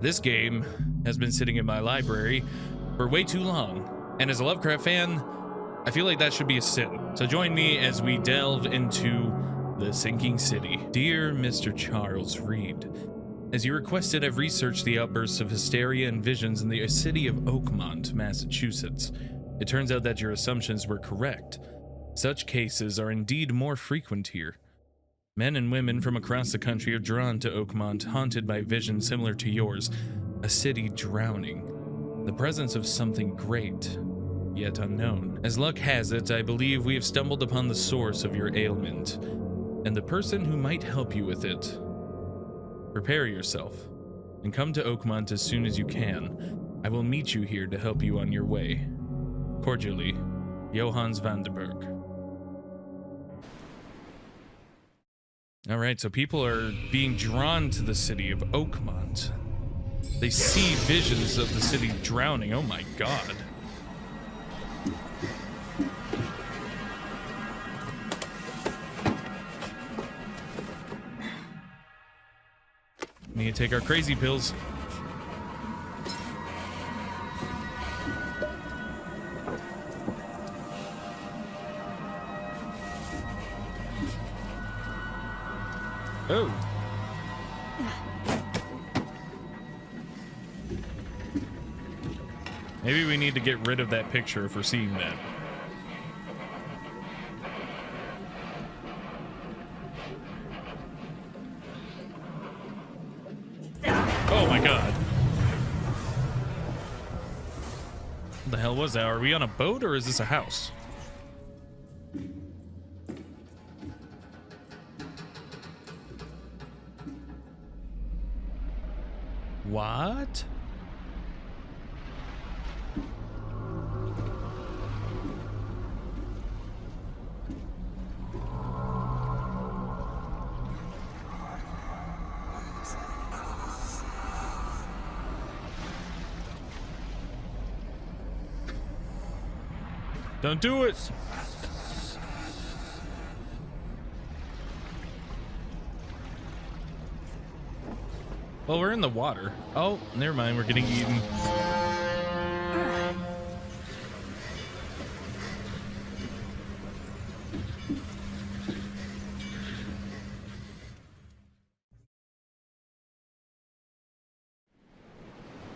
This game has been sitting in my library for way too long, and as a Lovecraft fan, I feel like that should be a sin. So join me as we delve into the sinking city. Dear Mr. Charles Reed, as you requested, I've researched the outbursts of hysteria and visions in the city of Oakmont, Massachusetts. It turns out that your assumptions were correct. Such cases are indeed more frequent here. Men and women from across the country are drawn to Oakmont, haunted by visions similar to yours, a city drowning. The presence of something great, yet unknown. As luck has it, I believe we have stumbled upon the source of your ailment, and the person who might help you with it. Prepare yourself, and come to Oakmont as soon as you can. I will meet you here to help you on your way. Cordially, Johannes Vanderberg. All right, so people are being drawn to the city of Oakmont. They see visions of the city drowning. Oh my god. We need to take our crazy pills. Oh. Maybe we need to get rid of that picture if we're seeing that. Oh my god. What the hell was that? Are we on a boat or is this a house? What? Don't do it. Well, we're in the water. Oh, never mind. We're getting eaten.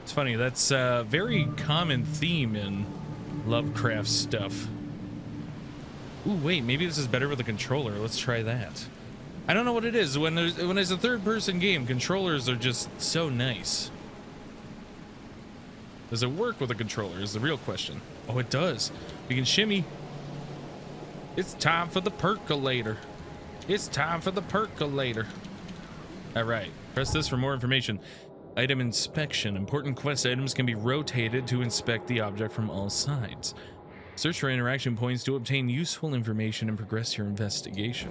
It's funny. That's a very common theme in Lovecraft stuff. Ooh, wait. Maybe this is better with a controller. Let's try that. I don't know what it is. When it's a third-person game, controllers are just so nice. Does it work with a controller is the real question. Oh, it does. We can shimmy. It's time for the percolator. It's time for the percolator. All right. Press this for more information. Item inspection. Important quest items can be rotated to inspect the object from all sides. Search for interaction points to obtain useful information and progress your investigation.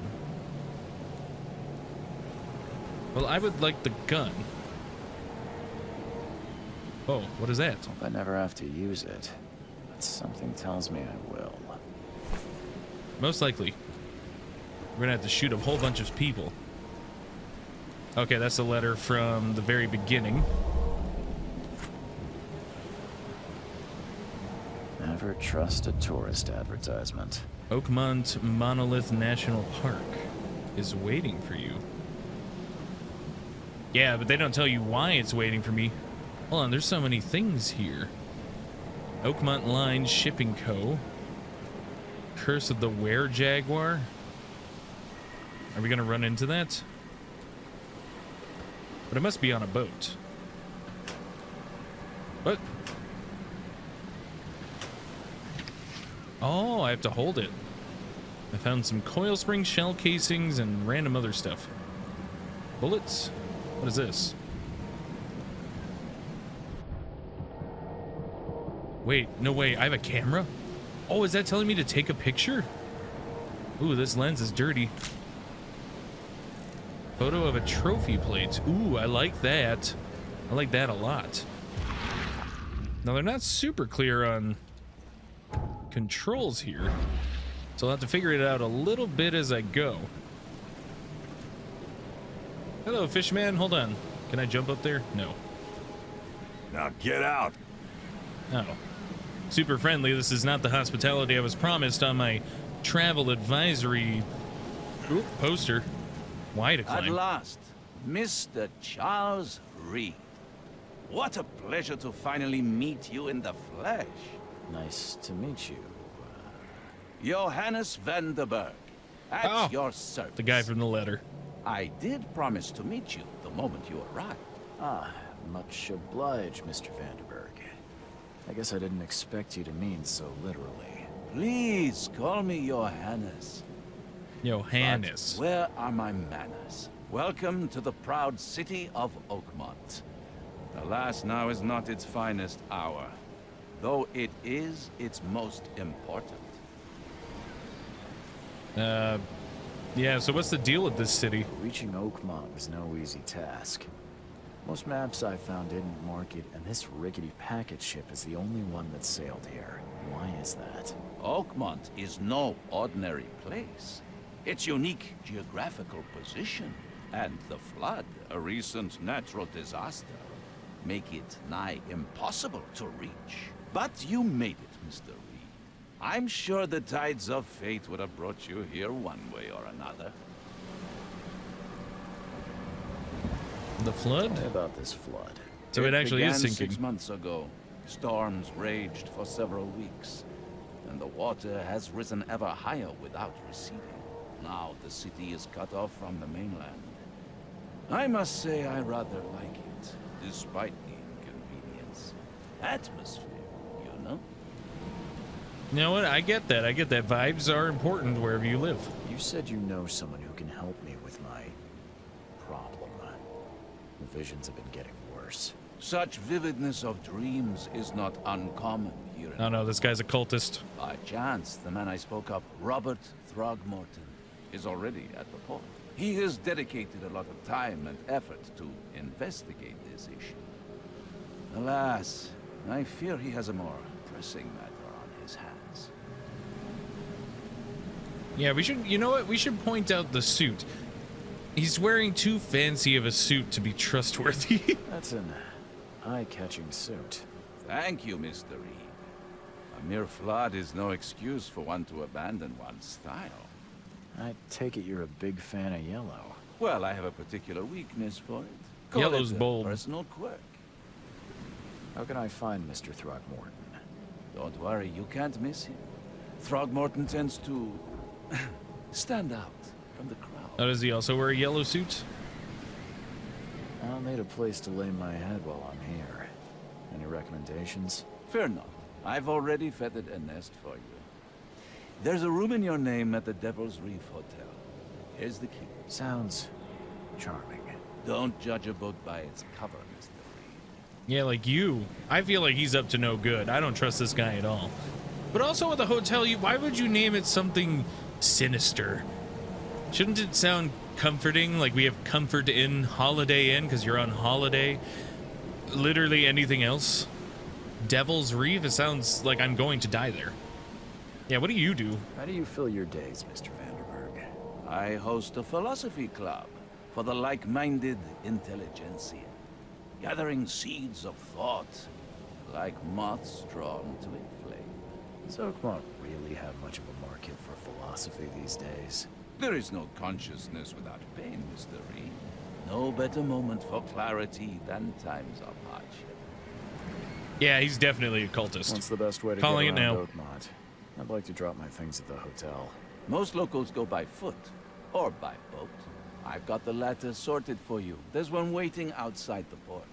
Well, I would like the gun. Oh, what is that? Hope I never have to use it, but something tells me I will. Most likely. We're gonna have to shoot a whole bunch of people. Okay, that's a letter from the very beginning. Never trust a tourist advertisement. Oakmont Monolith National Park is waiting for you. Yeah, but they don't tell you why it's waiting for me. Hold on, there's so many things here. Oakmont Line Shipping Co. Curse of the Were Jaguar. Are we gonna run into that? But it must be on a boat. What? Oh, I have to hold it. I found some coil spring shell casings and random other stuff. Bullets? What is this? Wait, no way. I have a camera? Oh, is that telling me to take a picture? Ooh, this lens is dirty. Photo of a trophy plate. Ooh, I like that. I like that a lot. Now, they're not super clear on controls here, so I'll have to figure it out a little bit as I go. Hello, Fishman. Hold on. Can I jump up there? No. Now get out. Oh. Super friendly. This is not the hospitality I was promised on my travel advisory poster. Why At decline? last, Mr. Charles Reed. What a pleasure to finally meet you in the flesh. Nice to meet you. Johannes van der Berg, at Oh, your service. The guy from the letter. I did promise to meet you the moment you arrived. Ah, much obliged, Mr. Vanderberg. I guess I didn't expect you to mean so literally. Please call me Johannes. Johannes. But where are my manners? Welcome to the proud city of Oakmont. Alas, now is not its finest hour, though it is its most important. Yeah, so what's the deal with this city? Reaching Oakmont was no easy task. Most maps I found didn't mark it, and this rickety packet ship is the only one that sailed here. Why is that? Oakmont is no ordinary place. Its unique geographical position and the flood, a recent natural disaster, make it nigh impossible to reach. But you made it, Mr. Reed. I'm sure the tides of fate would have brought you here one way or another. The flood? What about this flood? So it actually is began sinking. 6 months ago. Storms raged for several weeks, and the water has risen ever higher without receding. Now the city is cut off from the mainland. I must say I rather like it, despite the inconvenience. Atmosphere, you know? You know what? I get that. I get that. Vibes are important wherever you live. You said you know someone who can help me with my problem. The visions have been getting worse. Such vividness of dreams is not uncommon here in Oh no, this guy's a cultist. By chance, the man I spoke of, Robert Throgmorton, is already at the port. He has dedicated a lot of time and effort to investigate this issue. Alas, I fear he has a more pressing matter on his hands. Yeah, we should, you know what? We should point out the suit. He's wearing too fancy of a suit to be trustworthy. That's an eye-catching suit. Thank you, Mr. Reed. A mere flood is no excuse for one to abandon one's style. I take it you're a big fan of yellow. Well, I have a particular weakness for it. Call Yellow's it a bold. personal quirk. How can I find Mr. Throgmorton? Don't worry, you can't miss him. Throgmorton tends to stand out from the crowd. Oh, does he also wear a yellow suit? I'll need a place to lay my head while I'm here. Any recommendations? Fear not. I've already feathered a nest for you. There's a room in your name at the Devil's Reef Hotel. Here's the key. Sounds charming. Don't judge a book by its cover, Mr. Reed. Yeah, like you. I feel like he's up to no good. I don't trust this guy at all. But also at the hotel, why would you name it something sinister? Shouldn't it sound comforting? Like we have Comfort Inn, Holiday Inn, because you're on holiday? Literally anything else? Devil's Reef? It sounds like I'm going to die there. Yeah, what do you do? How do you fill your days, Mr. Vanderberg? I host a philosophy club for the like-minded intelligentsia, gathering seeds of thought like moths drawn to a flame. Does Oakmont really have much of a market for philosophy these days? There is no consciousness without pain, Mr. Reed. No better moment for clarity than times of hardship. Yeah, he's definitely a cultist. What's the best way to Calling get it around now. Oakmont? I'd like to drop my things at the hotel. Most locals go by foot or by boat. I've got the latter sorted for you. There's one waiting outside the port.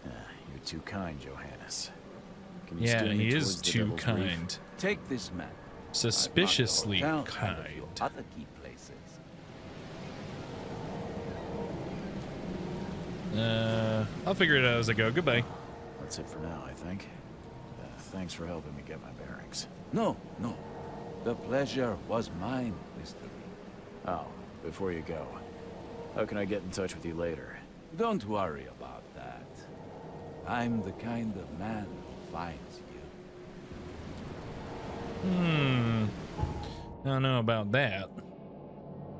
You're too kind, Johannes. Can you Yeah, steer me he towards is the too Devil's Reef? kind. Take this map. Suspiciously I've marked the hotel and a few kind. other key places. I'll figure it out as I go. Goodbye. That's it for now, I think. Thanks for helping me get my bearings. No. The pleasure was mine, Mr. Reed. Oh, before you go, how can I get in touch with you later? Don't worry about that. I'm the kind of man who finds you. I don't know about that.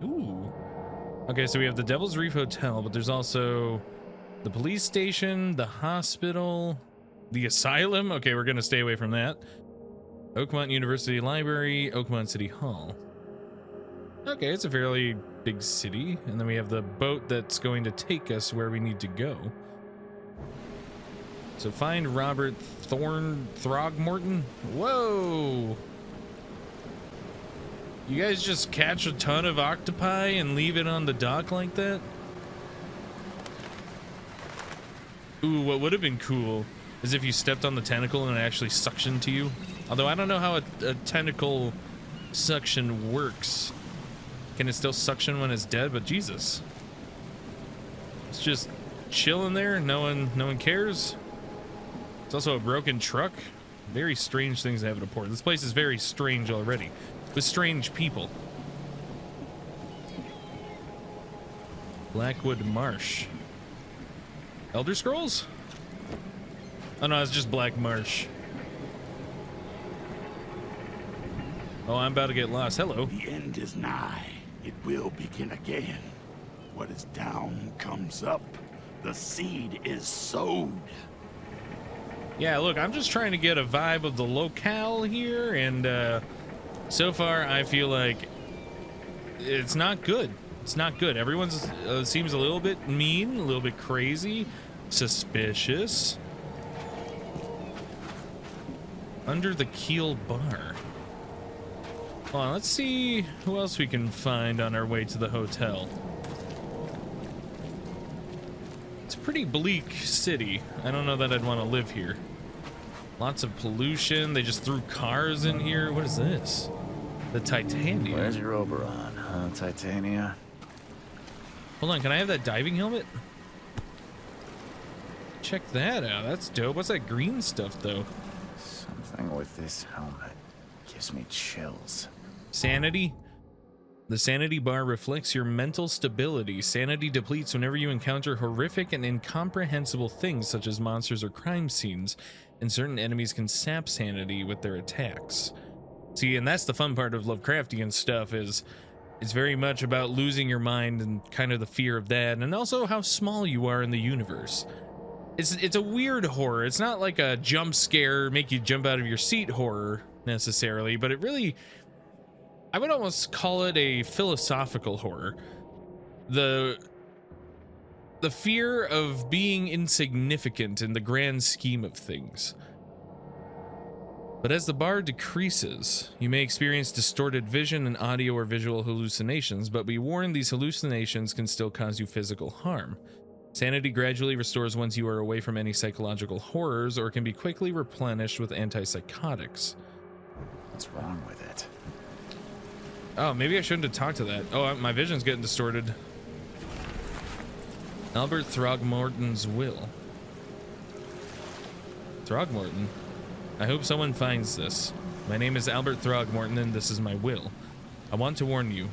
Ooh. Okay, so we have the Devil's Reef Hotel, but there's also the police station, the hospital. The asylum? Okay, we're gonna stay away from that. Oakmont University Library, Oakmont City Hall. Okay, it's a fairly big city. And then we have the boat that's going to take us where we need to go. So find Robert Throgmorton. Whoa! You guys just catch a ton of octopi and leave it on the dock like that? Ooh, what would have been cool is if you stepped on the tentacle and it actually suctioned to you. Although I don't know how a tentacle suction works. Can it still suction when it's dead? But Jesus. It's just chilling there. No one cares. It's also a broken truck. Very strange things to have at a port. This place is very strange already. With strange people. Blackwood Marsh. Elder Scrolls? Oh no, it's just Black Marsh. Oh, I'm about to get lost. Hello. The end is nigh. It will begin again. What is down comes up. The seed is sowed. Yeah, look, I'm just trying to get a vibe of the locale here, and so far I feel like it's not good. It's not good. Everyone's seems a little bit mean, a little bit crazy, suspicious. Under the Keel Bar. Hold on, let's see who else we can find on our way to the hotel. It's a pretty bleak city. I don't know that I'd want to live here. Lots of pollution. They just threw cars in here. What is this? The Titania. Where's your Oberon, huh, Titania? Hold on, can I have that diving helmet? Check that out. That's dope. What's that green stuff, though? Something with this helmet gives me chills. Sanity? The sanity bar reflects your mental stability. Sanity depletes whenever you encounter horrific and incomprehensible things such as monsters or crime scenes, and certain enemies can sap sanity with their attacks. See, and that's the fun part of Lovecraftian stuff, is it's very much about losing your mind and kind of the fear of that, and also how small you are in the universe. It's a weird horror. It's not like a jump scare, make you jump out of your seat horror necessarily, but it really, I would almost call it a philosophical horror. The fear of being insignificant in the grand scheme of things. But as the bar decreases, you may experience distorted vision and audio or visual hallucinations, but be warned, these hallucinations can still cause you physical harm. Sanity gradually restores once you are away from any psychological horrors, or can be quickly replenished with antipsychotics. What's wrong with it? Oh, maybe I shouldn't have talked to that. Oh, my vision's getting distorted. Albert Throgmorton's will. Throgmorton? I hope someone finds this. My name is Albert Throgmorton, and this is my will. I want to warn you,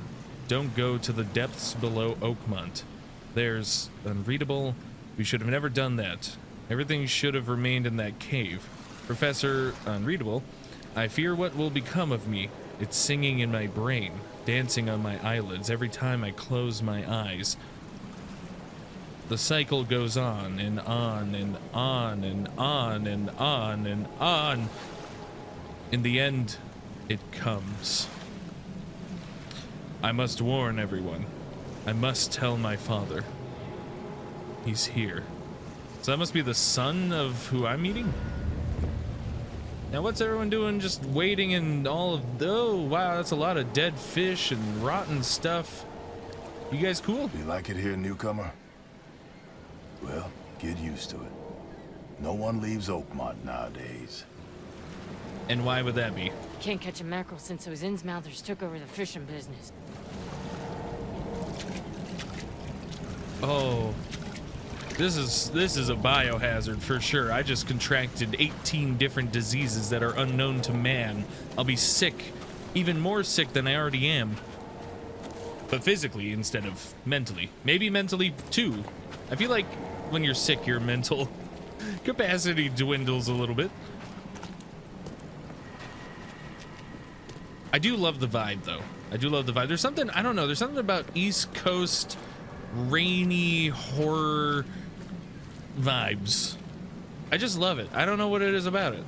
don't go to the depths below Oakmont. There's unreadable. We should have never done that. Everything should have remained in that cave. Professor Unreadable, I fear what will become of me. It's singing in my brain, dancing on my eyelids every time I close my eyes. The cycle goes on and on and on and on and on and on. In the end, it comes. I must warn everyone. I must tell my father. He's here. So that must be the son of who I'm meeting? Now what's everyone doing, just waiting and all of... Oh, wow, that's a lot of dead fish and rotten stuff. You guys cool? You like it here, newcomer? Well, get used to it. No one leaves Oakmont nowadays. And why would that be? Can't catch a mackerel since those Innsmouthers took over the fishing business. Oh, this is a biohazard for sure. I just contracted 18 different diseases that are unknown to man. I'll be sick, even more sick than I already am. But physically instead of mentally. Maybe mentally too. I feel like when you're sick, your mental capacity dwindles a little bit. I do love the vibe though. I do love the vibe. There's something, I don't know, there's something about East Coast rainy horror vibes I just love it. I don't know what it is about it.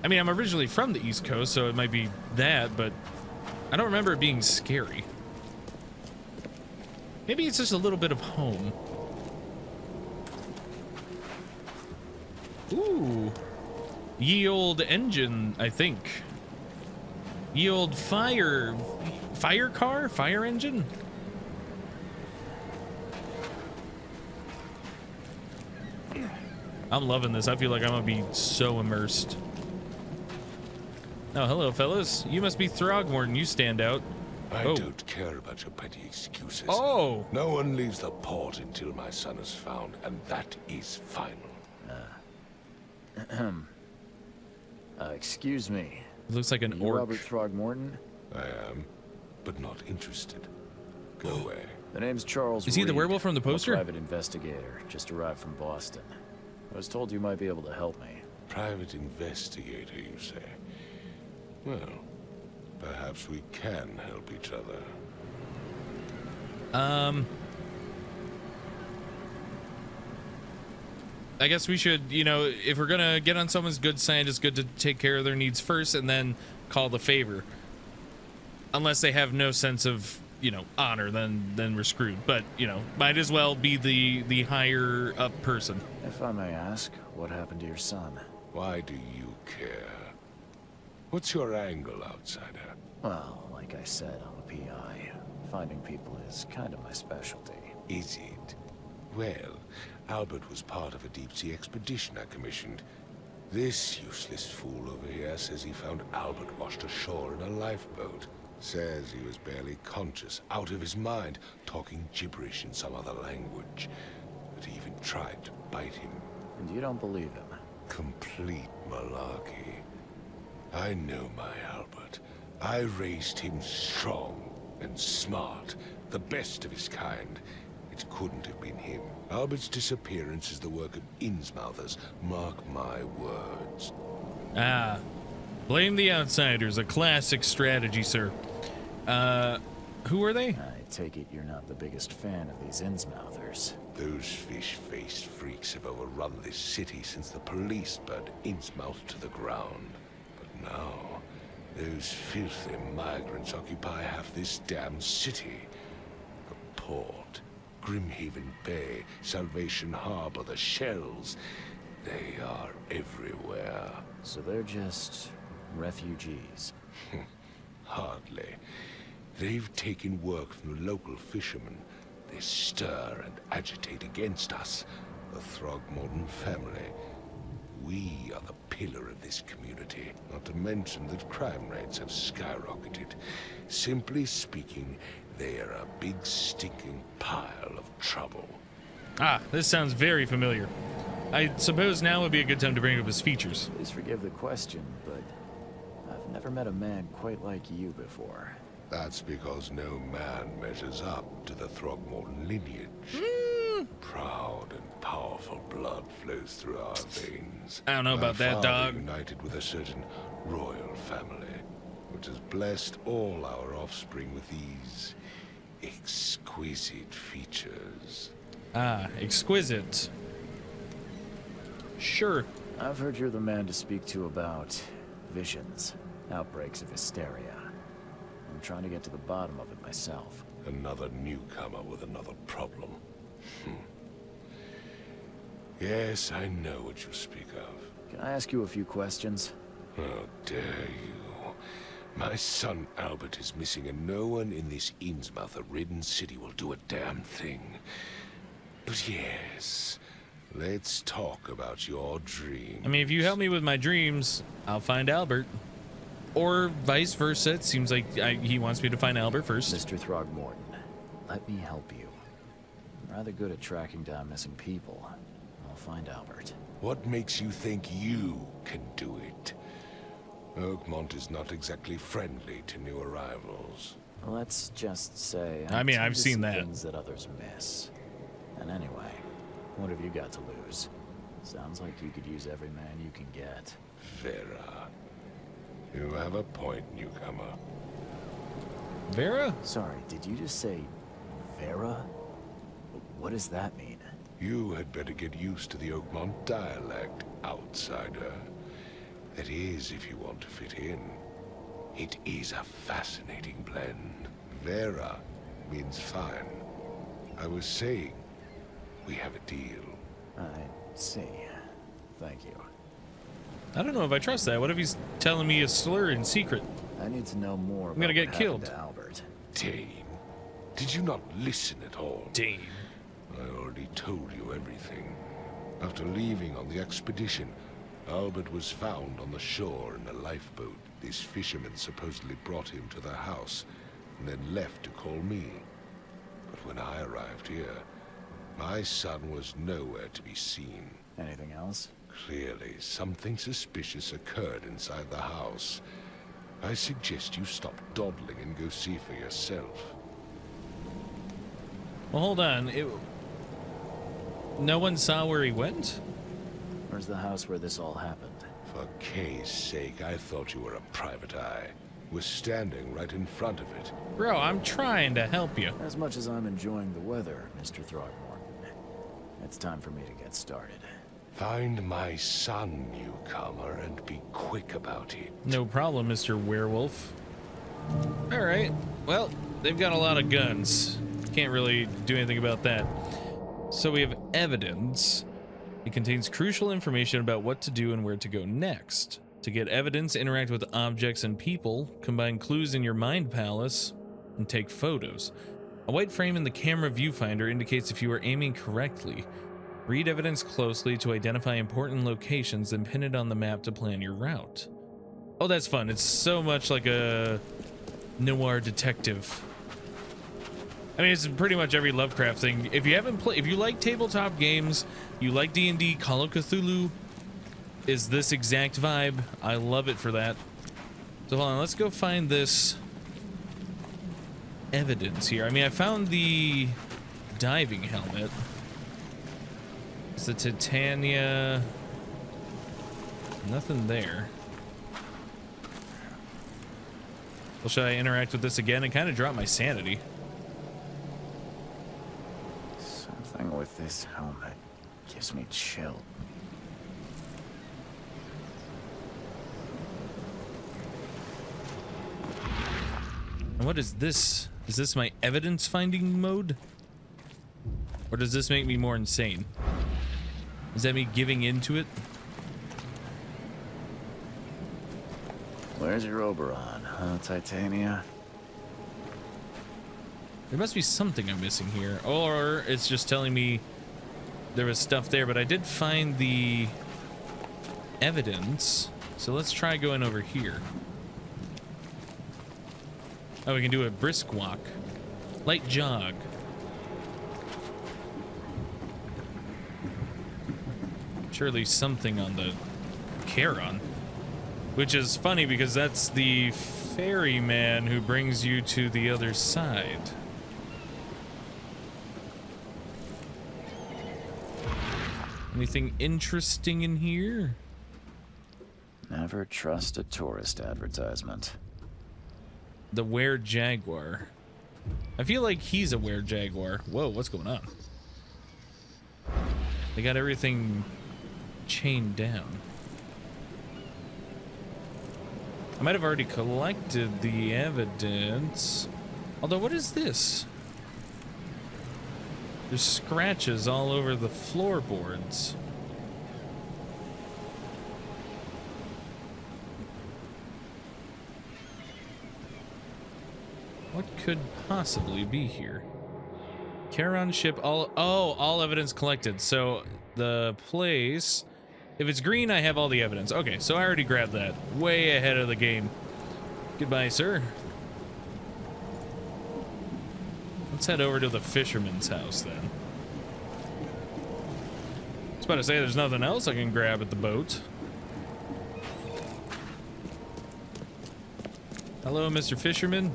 I mean, I'm originally from the East Coast, so it might be that, but I don't remember it being scary. Maybe it's just a little bit of home. Ooh. Ye old engine, I think. Ye old fire car? Fire engine? I'm loving this. I feel like I'm gonna be so immersed. Oh, hello, fellas. You must be Throgmorton. You stand out. I don't care about your petty excuses. Oh! No one leaves the port until my son is found, and that is final. Excuse me. It looks like an You orc. Robert Throgmorton? I am, but not interested. Go away. The name's Charles Is he the Reed. werewolf from the I'm a poster? private investigator. Just arrived from Boston. I was told you might be able to help me. Private investigator, you say? Well, perhaps we can help each other. I guess we should, you know, if we're gonna get on someone's good side, it's good to take care of their needs first and then call the favor. Unless they have no sense of, you know, honor, then we're screwed. But, you know, might as well be the higher up person. If I may ask, what happened to your son? Why do you care? What's your angle, outsider? Well, like I said, I'm a PI. Finding people is kind of my specialty. Is it? Well, Albert was part of a deep-sea expedition I commissioned. This useless fool over here says he found Albert washed ashore in a lifeboat. Says he was barely conscious, out of his mind, talking gibberish in some other language. That he even tried to bite him. And you don't believe him? Complete malarkey. I know my Albert. I raised him strong and smart, the best of his kind. It couldn't have been him. Albert's disappearance is the work of Innsmouthers. Mark my words. Ah, blame the outsiders. A classic strategy, sir. Who are they? I take it you're not the biggest fan of these Innsmouthers. Those fish-faced freaks have overrun this city since the police burned Innsmouth to the ground. But now, those filthy migrants occupy half this damn city. The port, Grimhaven Bay, Salvation Harbor, the shells. They are everywhere. So they're just refugees. Hardly. They've taken work from the local fishermen. They stir and agitate against us, the Throgmorton family. We are the pillar of this community, not to mention that crime rates have skyrocketed. Simply speaking, they are a big stinking pile of trouble. Ah, this sounds very familiar. I suppose now would be a good time to bring up his features. Please forgive the question, but I've never met a man quite like you before. That's because no man measures up to the Throgmorton lineage. Proud and powerful blood flows through our veins. I don't know about that, dog. United with a certain royal family, which has blessed all our offspring with these exquisite features. Ah, exquisite. Sure. I've heard you're the man to speak to about visions, outbreaks of hysteria. I'm trying to get to the bottom of it myself. Another newcomer with another problem. Yes, I know what you speak of. Can I ask you a few questions? How dare you? My son Albert is missing, and no one in this Innsmouth-ridden city will do a damn thing. But yes, let's talk about your dreams. I mean, if you help me with my dreams, I'll find Albert. Or vice versa. It seems like he wants me to find Albert first. Mr. Throgmorton, let me help you. I'm rather good at tracking down missing people. I'll find Albert. What makes you think you can do it? Oakmont is not exactly friendly to new arrivals. Let's just say I mean, tend I've to seen see that. things that others miss. And anyway, what have you got to lose? Sounds like you could use every man you can get. Vera. You have a point, newcomer. Vera? Sorry, did you just say Vera? What does that mean? You had better get used to the Oakmont dialect, outsider. That is, if you want to fit in. It is a fascinating blend. Vera means fine. I was saying, we have a deal. I see. Thank you. I don't know if I trust that. What if he's telling me a slur in secret? I need to know more about gonna get what happened killed. to Albert. Dane, did you not listen at all? Dane. I already told you everything. After leaving on the expedition, Albert was found on the shore in a lifeboat. These fishermen supposedly brought him to their house, and then left to call me. But when I arrived here, my son was nowhere to be seen. Anything else? Clearly, something suspicious occurred inside the house. I suggest you stop dawdling and go see for yourself. Well, hold on. No one saw where he went? Where's the house where this all happened? For Kay's sake, I thought you were a private eye. We're standing right in front of it. Bro, I'm trying to help you. As much as I'm enjoying the weather, Mr. Throgmorton, it's time for me to get started. Find my son, newcomer, and be quick about it. No problem, Mr. Werewolf. Alright. Well, they've got a lot of guns. Can't really do anything about that. So we have evidence. It contains crucial information about what to do and where to go next. To get evidence, interact with objects and people, combine clues in your mind palace, and take photos. A white frame in the camera viewfinder indicates if you are aiming correctly. Read evidence closely to identify important locations, then pin it on the map to plan your route. Oh, that's fun. It's so much like a noir detective. I mean, it's pretty much every Lovecraft thing. If you haven't played, if you like tabletop games, you like D&D, Call of Cthulhu is this exact vibe. I love it for that. So hold on, let's go find this evidence here. I mean, I found the diving helmet. It's the Titania. Nothing there. Well, should I interact with this again? It kind of dropped my sanity. Something with this helmet gives me chill. And what is this? Is this my evidence finding mode? Or does this make me more insane? Is that me giving into it? Where's your Oberon, huh, Titania? There must be something I'm missing here. Or it's just telling me there was stuff there, but I did find the evidence. So let's try going over here. Oh, we can do a brisk walk. Light jog. Surely something on the Charon. Which is funny because that's the ferryman who brings you to the other side. Anything interesting in here? Never trust a tourist advertisement. The Were Jaguar. I feel like he's a Were Jaguar. Whoa, what's going on? They got everything chained down. I might have already collected the evidence. Although, what is this? There's scratches all over the floorboards. What could possibly be here? Charon ship, all evidence collected. So the place, if it's green, I have all the evidence. Okay, so I already grabbed that. Way ahead of the game. Goodbye, sir. Let's head over to the fisherman's house then. I was about to say there's nothing else I can grab at the boat. Hello, Mr. Fisherman.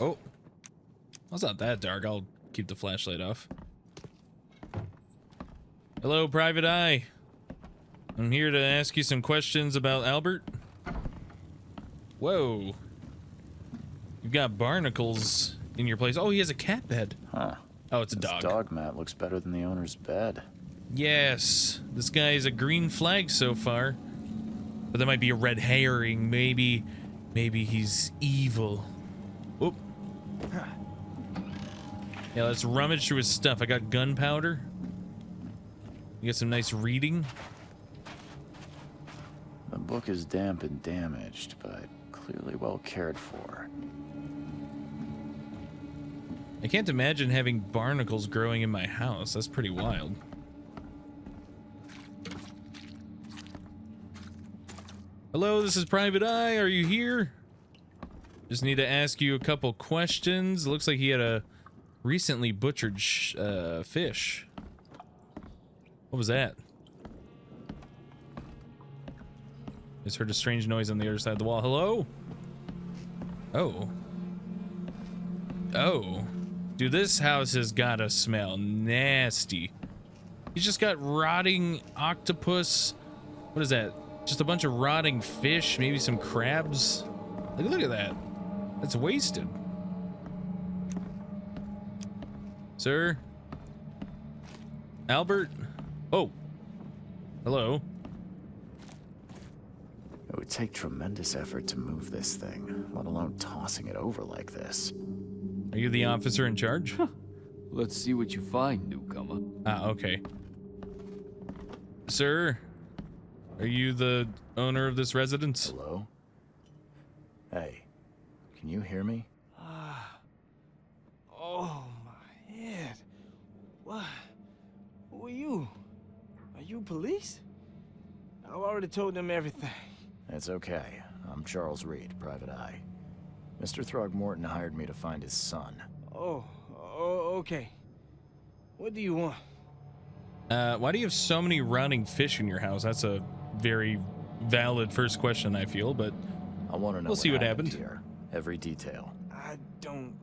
Oh. Well, it's not that dark. I'll keep the flashlight off. Hello, Private Eye. I'm here to ask you some questions about Albert. Whoa. You've got barnacles in your place. Oh, he has a cat bed. Huh. Oh, it's a This dog. dog mat looks better than the owner's bed. Yes, this guy is a green flag so far, but there might be a red herring. Maybe he's evil. Oop. Yeah, let's rummage through his stuff. I got gunpowder. You got some nice reading. The book is damp and damaged, but clearly well cared for. I can't imagine having barnacles growing in my house. That's pretty wild. Hello, this is Private Eye. Are you here? Just need to ask you a couple questions. Looks like he had a recently butchered fish. What was that? Just heard a strange noise on the other side of the wall. Hello? Oh. Oh. Dude, this house has gotta smell nasty. He's just got rotting octopus. What is that? Just a bunch of rotting fish, maybe some crabs. Look at that. That's wasted. Sir? Albert? Oh. Hello. It would take tremendous effort to move this thing, let alone tossing it over like this. Are you the officer in charge? Let's see what you find, newcomer. Ah, okay. Sir? Are you the owner of this residence? Hello? Hey, can you hear me? Oh, my head. What? Who are you? Are you police? I've already told them everything. It's okay. I'm Charles Reed, Private Eye. Mr. Throgmorton hired me to find his son. Oh, okay. What do you want? Why do you have so many rotting fish in your house? That's a very valid first question, I feel, but I want to know we'll see what happened here. Every detail. I don't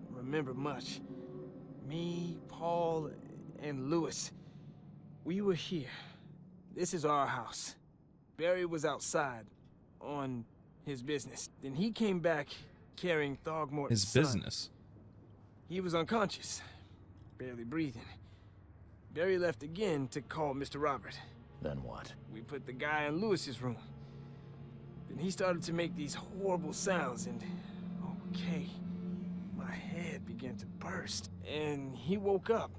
remember much. Me, Paul, and Lewis, we were here. This is our house. Barry was outside on his business. Then he came back carrying Throgmorton's his son. business. He was unconscious, barely breathing. Barry left again to call Mr. Robert. Then what? We put the guy in Lewis's room. Then he started to make these horrible sounds and, okay, my head began to burst. And he woke up.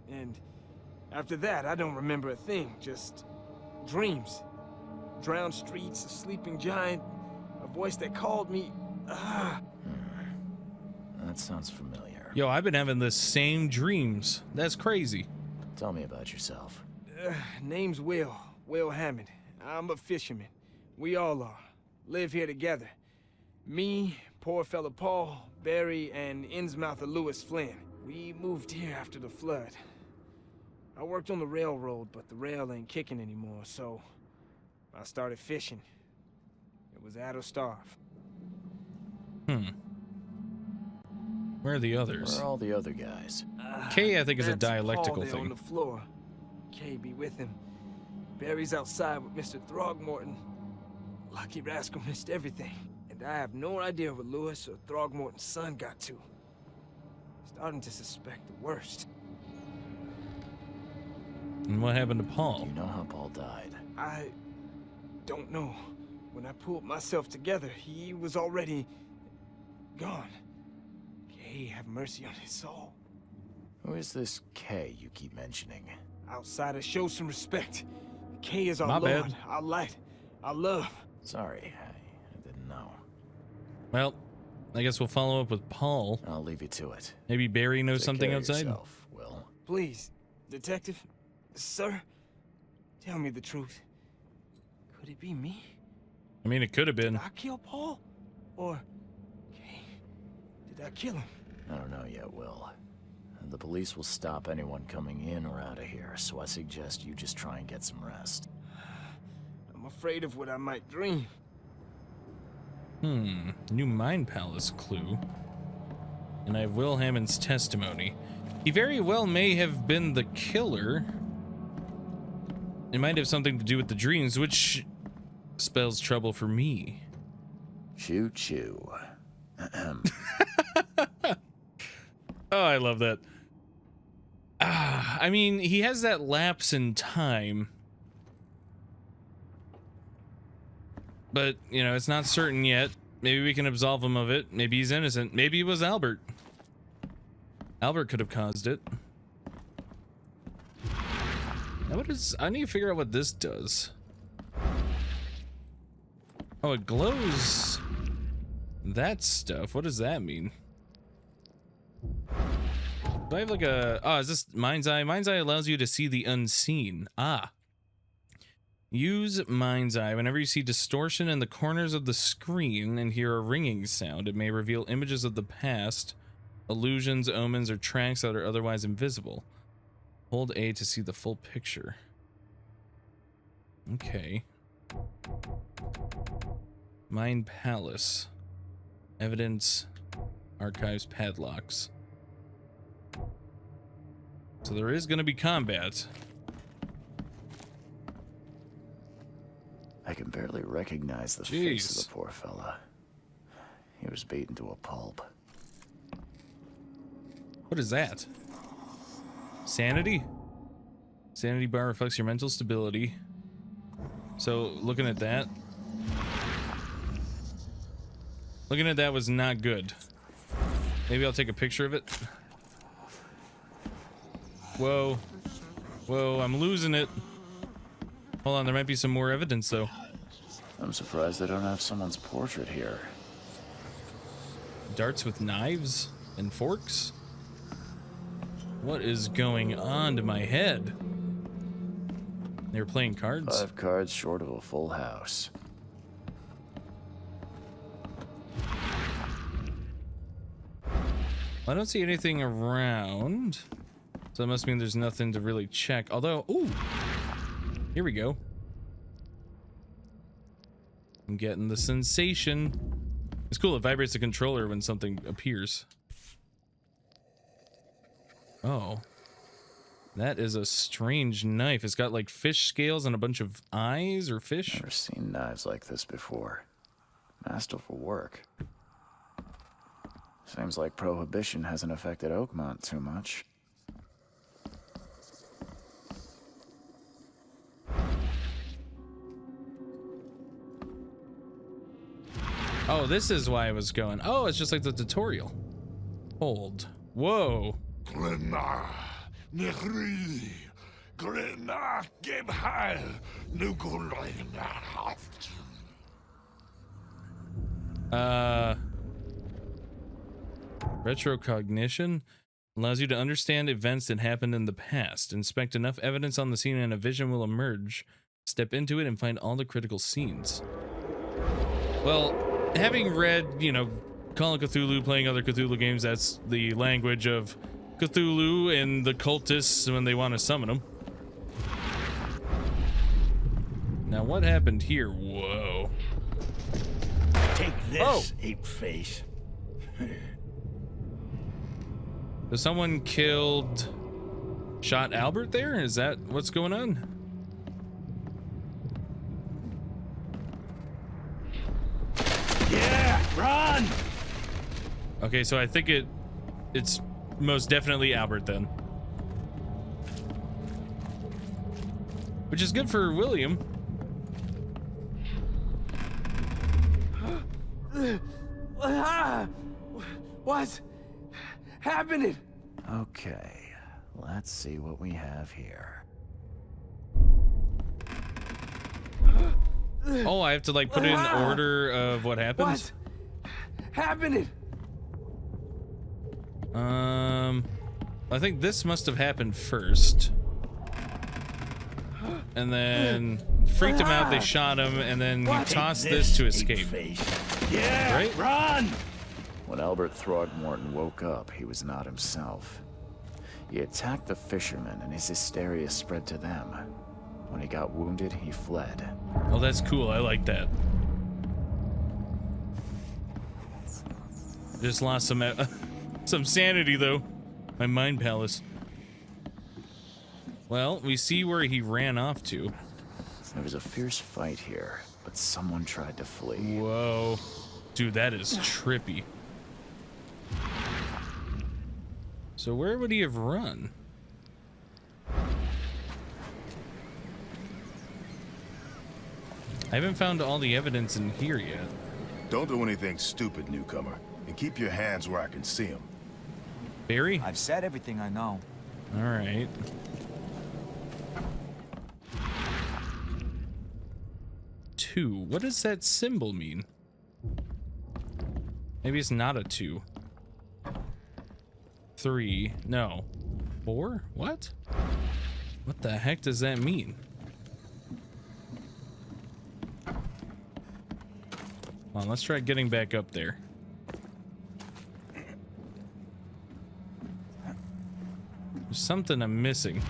And after that, I don't remember a thing, just dreams. Drowned streets, a sleeping giant, a voice that called me. That sounds familiar. Yo, I've been having the same dreams. That's crazy. Tell me about yourself. Name's Will Hammond. I'm a fisherman. We all are. Live here together. Me, poor fella Paul, Barry, and Innsmouther Lewis Flynn. We moved here after the flood. I worked on the railroad, but the rail ain't kicking anymore, so I started fishing. It was at or starve. Where are the others? Where are all the other guys? K, I think, is a That's dialectical Paul there on thing. the floor. Kay be with him. Barry's outside with Mr. Throgmorton. Lucky rascal missed everything. And I have no idea what Lewis or Throgmorton's son got to. Starting to suspect the worst. And what happened to Do Paul? you know how Paul died? I don't know. When I pulled myself together, he was already gone. Kay have mercy on his soul. Who is this K you keep mentioning? Outsiders, show some respect. Kay is our My Lord, bad. our light, our love. Sorry, I didn't know. Well, I guess we'll follow up with Paul. I'll leave you to it. Maybe Barry knows Take something care of outside. yourself, Will. Please, detective, sir, tell me the truth. Could it be me? I mean, it could have been. Did I kill Paul? Or, Kay, did I kill him? I don't know yet, Will. The police will stop anyone coming in or out of here, so I suggest you just try and get some rest. I'm afraid of what I might dream. New Mind Palace clue. And I have Will Hammond's testimony. He very well may have been the killer. It might have something to do with the dreams, which spells trouble for me. Choo choo. Oh, I love that. I mean, he has that lapse in time. But, you know, it's not certain yet. Maybe we can absolve him of it. Maybe he's innocent. Maybe it was Albert. Albert could have caused it. Now what is... I need to figure out what this does. Oh, it glows that stuff. What does that mean? Do I have like a... Oh, is this Mind's Eye? Mind's Eye allows you to see the unseen. Ah. Use Mind's Eye whenever you see distortion in the corners of the screen and hear a ringing sound. It may reveal images of the past, illusions, omens, or tracks that are otherwise invisible. Hold A to see the full picture. Okay. Mind Palace. Evidence. Archives. Padlocks. So there is going to be combat. I can barely recognize the face of the poor fella. He was beaten to a pulp. What is that? Sanity? Sanity bar reflects your mental stability. So, looking at that. Looking at that was not good. Maybe I'll take a picture of it. Whoa. Whoa, I'm losing it. Hold on, there might be some more evidence, though. I'm surprised they don't have someone's portrait here. Darts with knives and forks? What is going on to my head? They were playing cards? 5 cards short of a full house. I don't see anything around. So that must mean there's nothing to really check. Although, ooh! Here we go. I'm getting the sensation. It's cool, it vibrates the controller when something appears. Oh. That is a strange knife. It's got like fish scales and a bunch of eyes or fish. Never seen knives like this before. Masterful work. Seems like Prohibition hasn't affected Oakmont too much. Oh, this is why I was going. Oh, it's just like the tutorial. Hold. Whoa. Retrocognition allows you to understand events that happened in the past. Inspect enough evidence on the scene and a vision will emerge. Step into it and find all the critical scenes. Well, having read, you know, Call of Cthulhu, playing other Cthulhu games, that's the language of Cthulhu and the cultists when they want to summon them. Now, what happened here? Whoa. Take this, ape face. So someone shot Albert there? Is that what's going on? Yeah, run! Okay, so I think it's most definitely Albert then. Which is good for William. What's happening? Okay, let's see what we have here. Oh, I have to like put it in order of what happened? What's happening? I think this must have happened first. And then freaked him out, they shot him, and then he tossed this to escape. Yeah, right? Run! When Albert Throgmorton woke up, he was not himself. He attacked the fishermen, and his hysteria spread to them. When he got wounded, he fled. Oh, that's cool. I like that. Just lost some sanity, though. My mind palace. Well, we see where he ran off to. There was a fierce fight here, but someone tried to flee. Whoa. Dude, that is trippy. So where would he have run? I haven't found all the evidence in here yet. Don't do anything stupid, newcomer. And keep your hands where I can see them. Barry? I've said everything I know. All right. Two. What does that symbol mean? Maybe it's not a 2. 3. No. 4? What? What the heck does that mean? Well, let's try getting back up there. There's something I'm missing.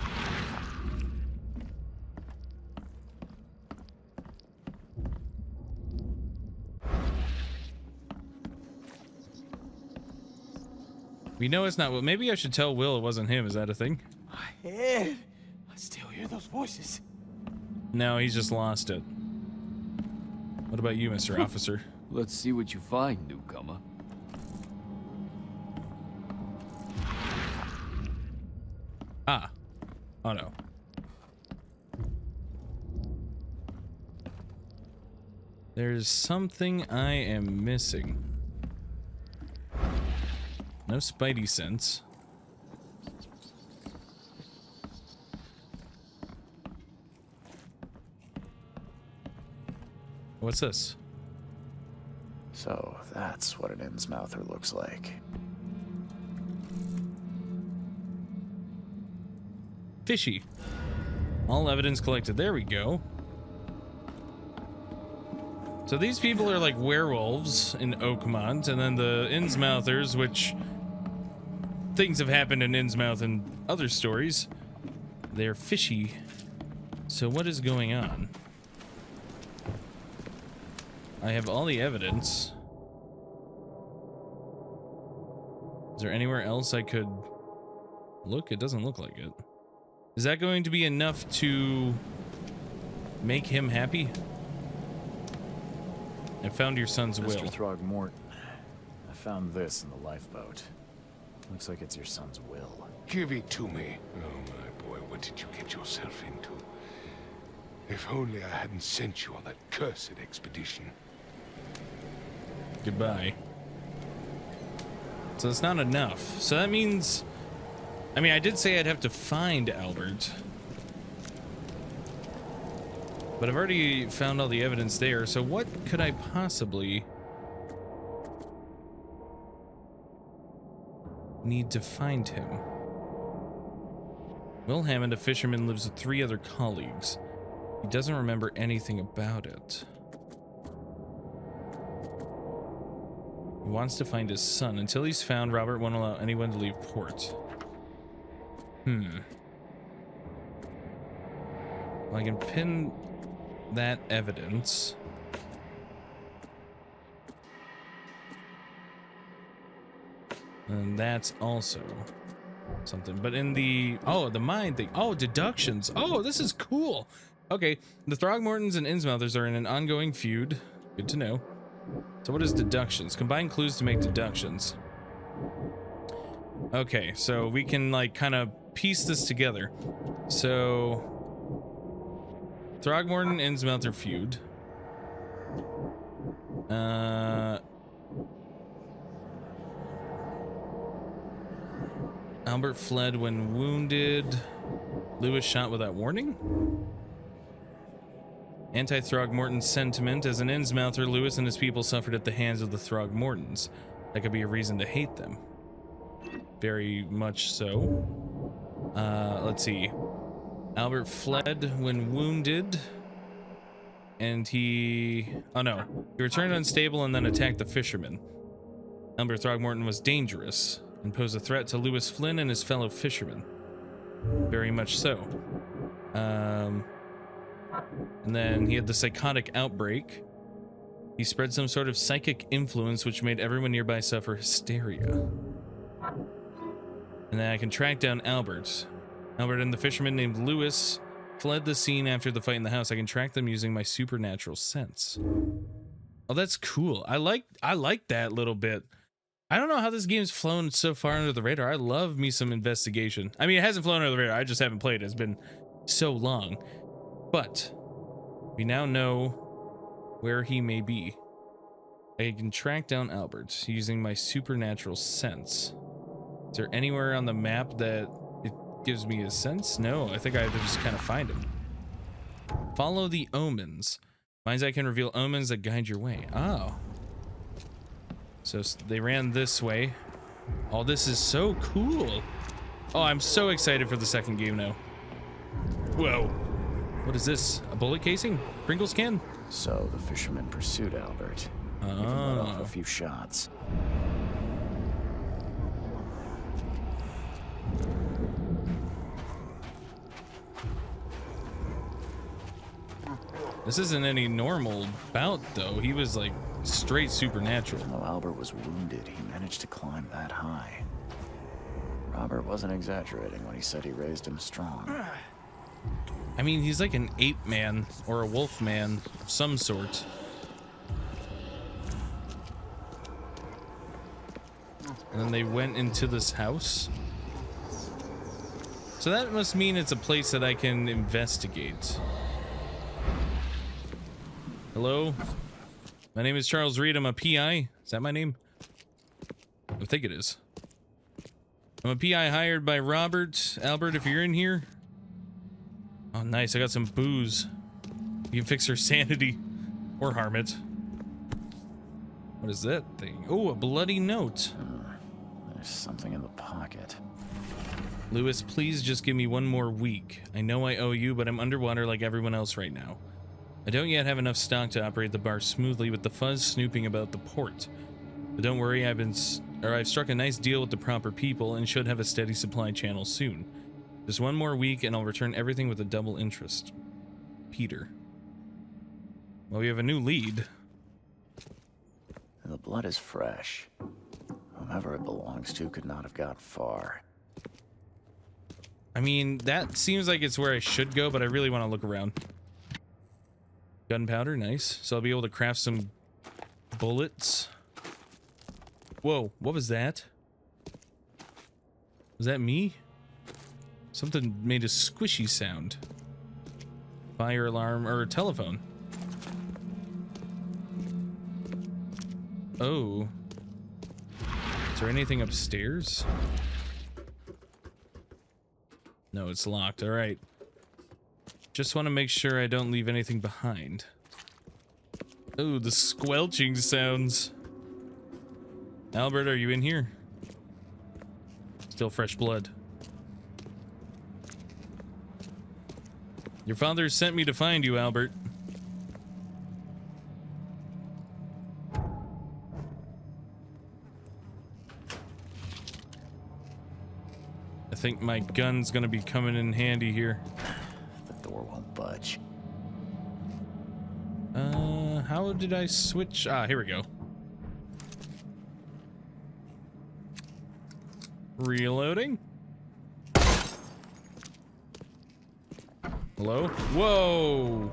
We know it's not Will. Maybe I should tell Will it wasn't him. Is that a thing? My head. I still hear those voices. No, he's just lost it. What about you, Mr. Officer? Let's see what you find, newcomer. Ah. Oh no. There's something I am missing. No spidey sense. What's this? So that's what an Innsmouther looks like. Fishy. All evidence collected. There we go. So these people are like werewolves in Oakmont, and then the Innsmouthers, which things have happened in Innsmouth and other stories. They're fishy. So what is going on? I have all the evidence. Is there anywhere else I could look? It doesn't look like it. Is that going to be enough to make him happy? I found your son's will. Mr. Throgmorton, I found this in the lifeboat. Looks like it's your son's will. Give it to me. Oh, my boy, what did you get yourself into? If only I hadn't sent you on that cursed expedition. Goodbye. So that's not enough. So that means... I mean, I did say I'd have to find Albert. But I've already found all the evidence there, so what could I possibly need to find him? Will Hammond, a fisherman, lives with 3 other colleagues. He doesn't remember anything about it. He wants to find his son. Until he's found, Robert won't allow anyone to leave port. Well, I can pin that evidence. And that's also something. But in the... Oh, the mind thing. Oh, deductions. Oh, this is cool. Okay, the Throgmortons and Innsmouthers are in an ongoing feud. Good to know. So what is deductions? Combine clues to make deductions. Okay, so we can like kind of piece this together. So Throgmorton Innsmouther feud. Albert fled when wounded. Lewis shot without warning. Anti-Throgmorton sentiment. As an Innsmouther, Lewis and his people suffered at the hands of the Throgmortons. That could be a reason to hate them. Very much so. Let's see. Albert fled when wounded. And he... Oh no. He returned unstable and then attacked the fishermen. Albert Throgmorton was dangerous and posed a threat to Lewis Flynn and his fellow fishermen. Very much so. And then he had the psychotic outbreak. He spread some sort of psychic influence which made everyone nearby suffer hysteria. And then I can track down Albert. Albert and the fisherman named Lewis fled the scene after the fight in the house. I can track them using my supernatural sense. Oh, that's cool. I like that little bit. I don't know how this game's flown so far under the radar. I love me some investigation. I mean, it hasn't flown under the radar. I just haven't played it. It's been so long. But we now know where he may be. I can track down Albert using my supernatural sense. Is there anywhere on the map that it gives me a sense? No, I think I have to just kind of find him. Follow the omens. Finds I can reveal omens that guide your way. Oh. So they ran this way. Oh, this is so cool. Oh, I'm so excited for the second game now. Whoa. What is this? A bullet casing? Pringles can? So the fisherman pursued Albert. Even let off a few shots. This isn't any normal bout, though. He was like straight supernatural. Even though Albert was wounded, he managed to climb that high. Robert wasn't exaggerating when he said he raised him strong. I mean, he's like an ape man or a wolf man of some sort. And then they went into this house. So that must mean it's a place that I can investigate. Hello? My name is Charles Reed. I'm a PI. Is that my name? I think it is. I'm a PI hired by Robert. Albert, if you're in here. Oh, nice. I got some booze. You can fix her sanity. Or harm it. What is that thing? Oh, a bloody note. There's something in the pocket. Lewis, please just give me one more week. I know I owe you, but I'm underwater like everyone else right now. I don't yet have enough stock to operate the bar smoothly with the fuzz snooping about the port. But don't worry, I've struck a nice deal with the proper people and should have a steady supply channel soon. Just one more week and I'll return everything with a double interest. Peter. Well, we have a new lead. The blood is fresh. Whomever it belongs to could not have got far. I mean, that seems like it's where I should go, but I really want to look around. Gunpowder, nice. So I'll be able to craft some bullets. Whoa, what was that? Was that me? Something made a squishy sound. Fire alarm or telephone. Oh. Is there anything upstairs? No, it's locked. All right. Just want to make sure I don't leave anything behind. Oh, the squelching sounds. Albert, are you in here? Still fresh blood. Your father sent me to find you, Albert. I think my gun's gonna be coming in handy here. The door won't budge. How did I switch? Ah, here we go. Reloading. Hello? Whoa!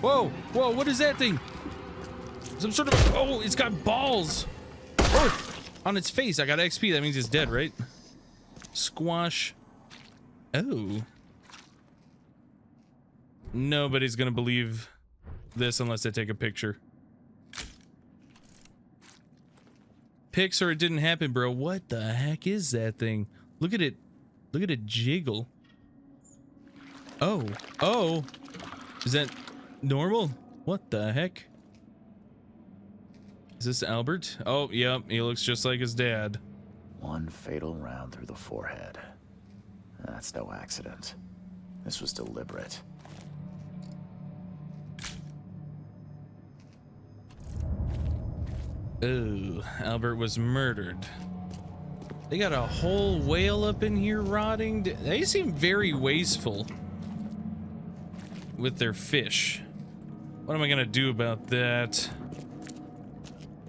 Whoa! Whoa, what is that thing? Some sort of... Oh, it's got balls! Oh, on its face. I got XP. That means it's dead, right? Squash. Oh. Nobody's gonna believe this unless they take a picture. Pics or it didn't happen, bro. What the heck is that thing? Look at it. Look at it jiggle. Oh. Oh. Is that normal? What the heck? Is this Albert? Oh, yep. He looks just like his dad. One fatal round through the forehead. That's no accident. This was deliberate. Oh, Albert was murdered. They got a whole whale up in here rotting. They seem very wasteful with their fish. What am I gonna do about that?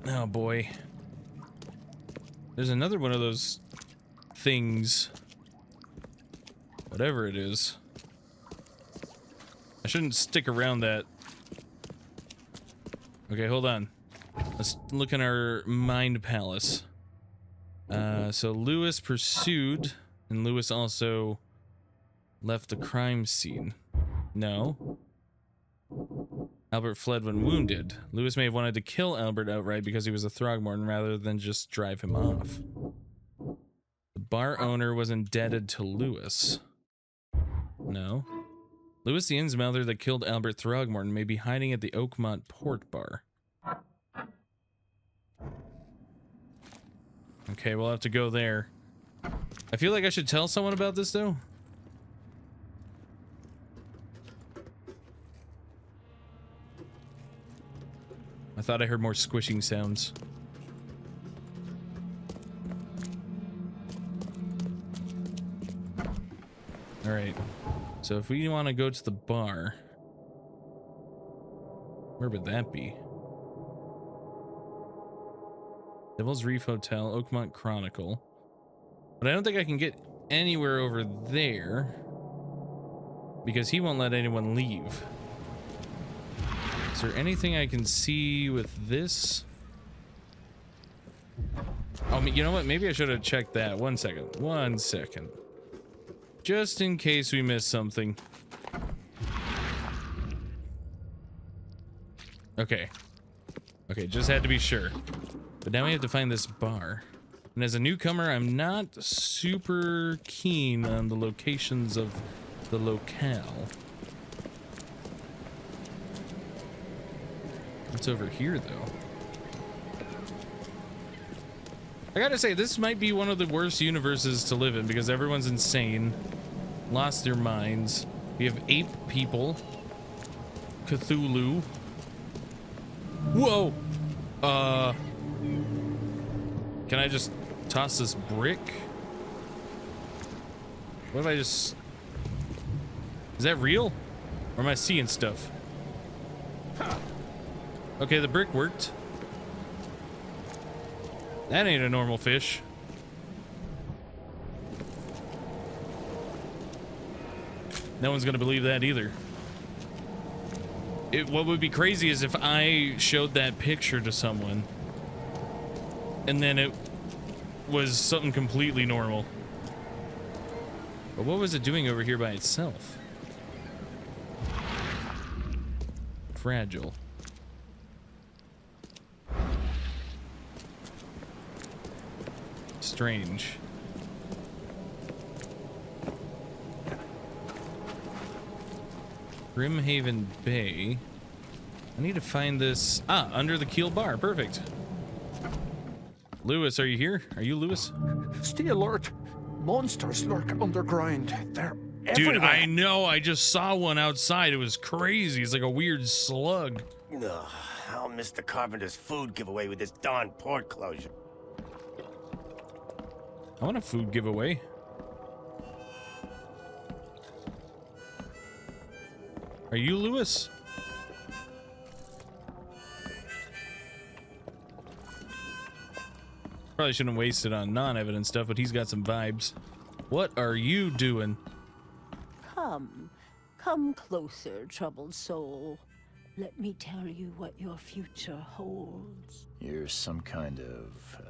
Oh boy. There's another one of those things. Whatever it is. I shouldn't stick around that. Okay, hold on. Let's look in our mind palace. So Lewis pursued, and Lewis also left the crime scene. No. Albert fled when wounded. Lewis may have wanted to kill Albert outright because he was a Throgmorton rather than just drive him off. The bar owner was indebted to Lewis. No. Lewis the Innsmouther that killed Albert Throgmorton may be hiding at the Oakmont Port Bar. Okay, we'll have to go there. I feel like I should tell someone about this, though. I thought I heard more squishing sounds. Alright. So if we want to go to the bar... Where would that be? Devil's Reef Hotel, Oakmont Chronicle. But I don't think I can get anywhere over there. Because he won't let anyone leave. Is there anything I can see with this? Oh, you know what? Maybe I should have checked that. 1 second. 1 second. Just in case we missed something. Okay. Okay, just had to be sure. But now we have to find this bar. And as a newcomer, I'm not super keen on the locations of the locale. What's over here, though? I gotta say, this might be one of the worst universes to live in because everyone's insane, lost their minds. We have ape people, Cthulhu. Whoa! Can I just toss this brick? What if I just... Is that real? Or am I seeing stuff? Okay, the brick worked. That ain't a normal fish. No one's gonna believe that either. What would be crazy is if I showed that picture to someone and then it was something completely normal. But what was it doing over here by itself? Fragile. Strange. Grimhaven Bay. I need to find this. Ah, under the keel bar. Perfect. Lewis, are you here? Are you Lewis? Stay alert. Monsters lurk underground. They're Dude, everywhere. I know. I just saw one outside. It was crazy. It's like a weird slug. Ugh, I'll miss the Carpenter's food giveaway with this darn port closure. I want a food giveaway. Are you Lewis? Probably shouldn't waste it on non-evident stuff, but he's got some vibes. What are you doing? Come closer, troubled soul. Let me tell you what your future holds. You're some kind of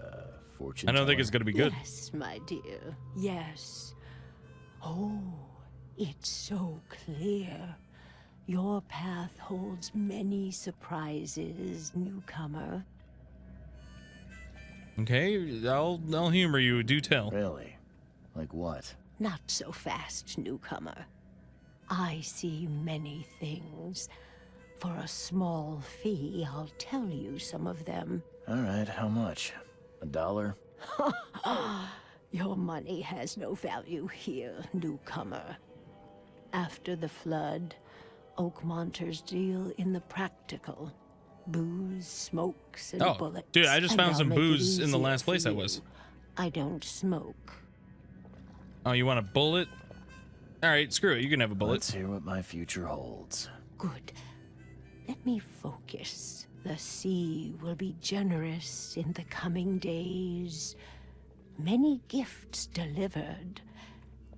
fortune I don't think teller? it's gonna be good. Yes, my dear, yes. Oh, it's so clear. Your path holds many surprises, newcomer. Okay, I'll humor you. Do tell. Really? Like what? Not so fast, newcomer. I see many things. For a small fee, I'll tell you some of them. All right, how much? $1? Your money has no value here, newcomer. After the flood, Oakmonters deal in the practical. Booze, smokes, and bullets. Dude, I just And found I'll some make it booze in the easier last for place I you. was. I don't smoke. Oh, you want a bullet? All right, screw it. You can have a bullet. Let's hear what my future holds. Good. Let me focus. The sea will be generous in the coming days. Many gifts delivered,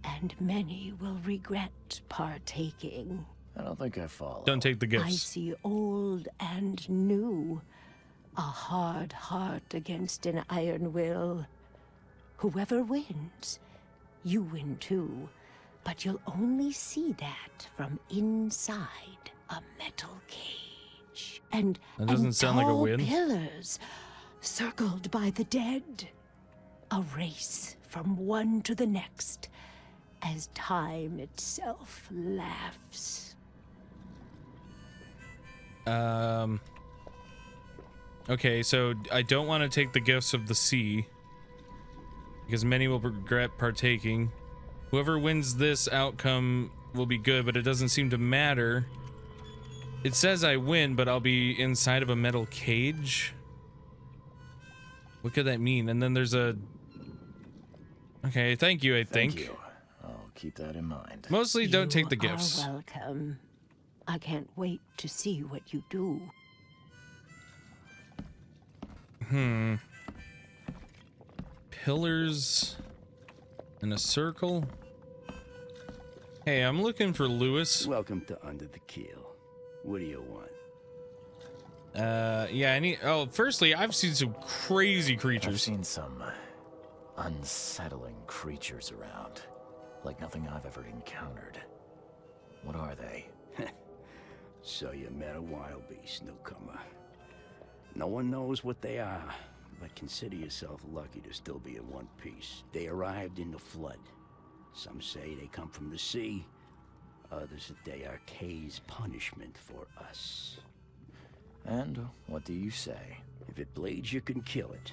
and many will regret partaking. I don't think I follow. Don't take the I gifts. see old and new. A hard heart against an iron will. Whoever wins, you win too. But you'll only see that from inside a metal cage. And That doesn't sound like a tall win. pillars circled by the dead. A race from one to the next as time itself laughs. Okay, so I don't want to take the gifts of the sea because many will regret partaking. Whoever wins this outcome will be good, but it doesn't seem to matter. It says I win, but I'll be inside of a metal cage. What could that mean? And then there's a... Okay, thank you, I think. Thank you. I'll keep that in mind. Mostly don't take the You are gifts. welcome. I can't wait to see what you do. Pillars in a circle. Hey, I'm looking for Lewis. Welcome to Under the Keel. What do you want? Yeah, I need... Oh, firstly, I've seen some crazy I've creatures. seen some unsettling creatures around, like nothing I've ever encountered. What are they? So you met a wild beast, newcomer. No one knows what they are, but consider yourself lucky to still be in one piece. They arrived in the flood. Some say they come from the sea. Others that they are Kay's punishment for us. And what do you say? If it bleeds, you can kill it.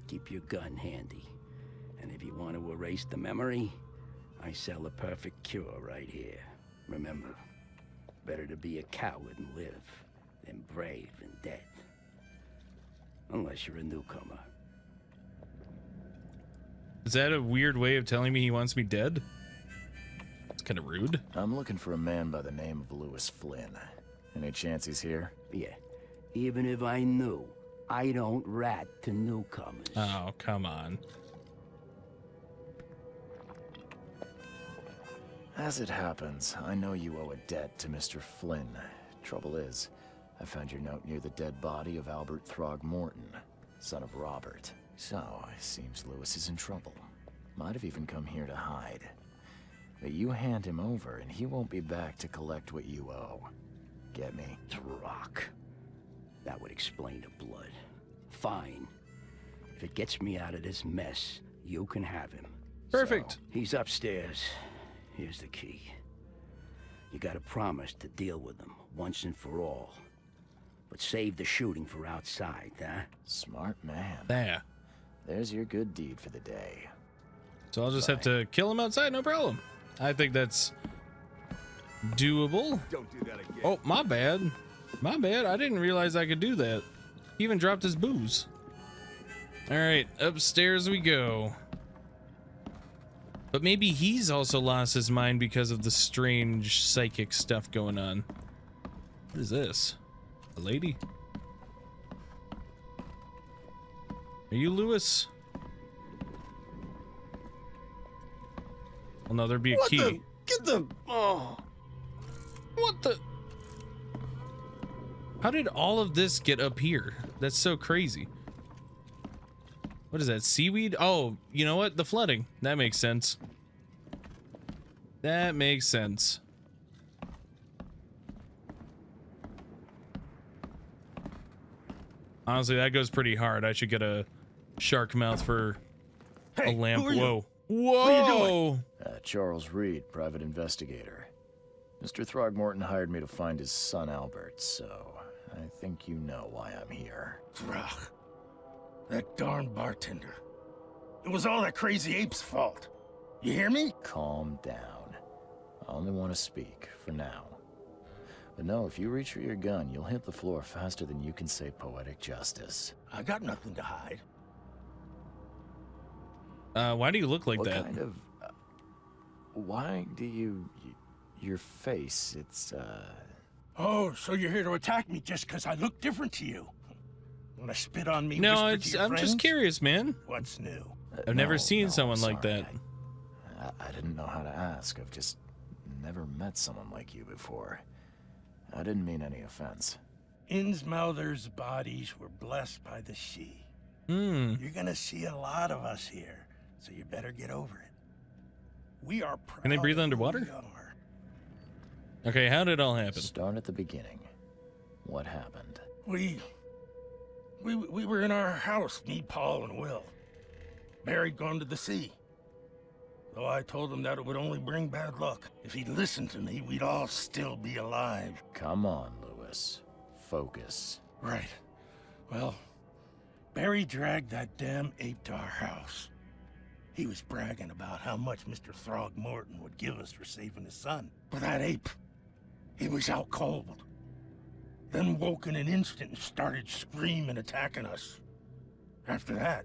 Keep your gun handy. And if you want to erase the memory, I sell a perfect cure right here. Remember, better to be a coward and live than brave and dead. Unless you're a newcomer. Is that a weird way of telling me he wants me dead? It's kind of rude. I'm looking for a man by the name of Lewis Flynn. Any chance he's here? Yeah. Even if I knew, I don't rat to newcomers. Oh, come on. As it happens, I know you owe a debt to Mr. Flynn. Trouble is, I found your note near the dead body of Albert Throgmorton, son of Robert. So, it seems Lewis is in trouble. Might have even come here to hide. But you hand him over and he won't be back to collect what you owe. Get me? Rock. That would explain the blood. Fine. If it gets me out of this mess, you can have him. Perfect. So, he's upstairs. Here's the key. You gotta promise to deal with him once and for all. But save the shooting for outside, huh? Smart man. There. There's your good deed for the day. So I'll just have to kill him outside, no problem. I think that's doable. Don't do that again. Oh, my bad. My bad. I didn't realize I could do that. He even dropped his booze. All right, upstairs we go. But maybe he's also lost his mind because of the strange psychic stuff going on. What is this? A lady? Are you Lewis? Well, no, there'd be a key. Get the... Oh. What the? How did all of this get up here? That's so crazy. What is that, seaweed? Oh, you know what? The flooding. That makes sense. That makes sense. Honestly, that goes pretty hard. I should get a shark mouth for a lamp. who are you? Whoa. What are you doing? Charles Reed, private investigator. Mr. Throgmorton hired me to find his son Albert, so I think you know why I'm here. Ugh. That darn bartender. It was all that crazy ape's fault. You hear me? Calm down. I only want to speak, for now. But no, if you reach for your gun, you'll hit the floor faster than you can say poetic justice. I got nothing to hide. Why do you look like What that? kind of... why do you... your face, it's, Oh, so you're here to attack me just because I look different to you? Wanna spit on me? No, whisper to your I'm friends? just curious, man. What's new? I've never no, seen no, someone I'm like sorry. that. I didn't know how to ask. I've just never met someone like you before. I didn't mean any offense. Innsmouther's bodies were blessed by the sea. You're gonna see a lot of us here, so you better get over it. We are proud. Can they breathe underwater? Okay, how did it all happen? Start at the beginning. What happened? We were in our house, me, Paul, and Will. Barry'd gone to the sea. Though I told him that it would only bring bad luck. If he'd listened to me, we'd all still be alive. Come on, Lewis. Focus. Right. Well, Barry dragged that damn ape to our house. He was bragging about how much Mr. Throgmorton would give us for saving his son. But that ape, he was out cold. Then woke in an instant and started screaming, attacking us. After that,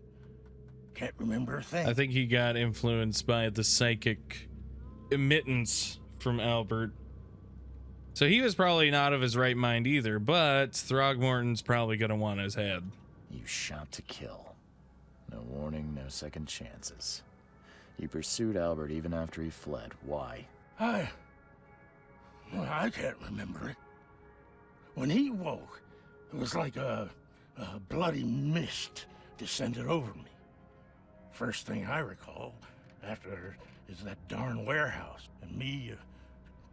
can't remember a thing. I think he got influenced by the psychic emittance from Albert. So he was probably not of his right mind either, but Throgmorton's probably gonna want his head. You shot to kill. No warning, no second chances. You pursued Albert even after he fled. Why? I can't remember it. When he woke, it was like a bloody mist descended over me. First thing I recall after is that darn warehouse and me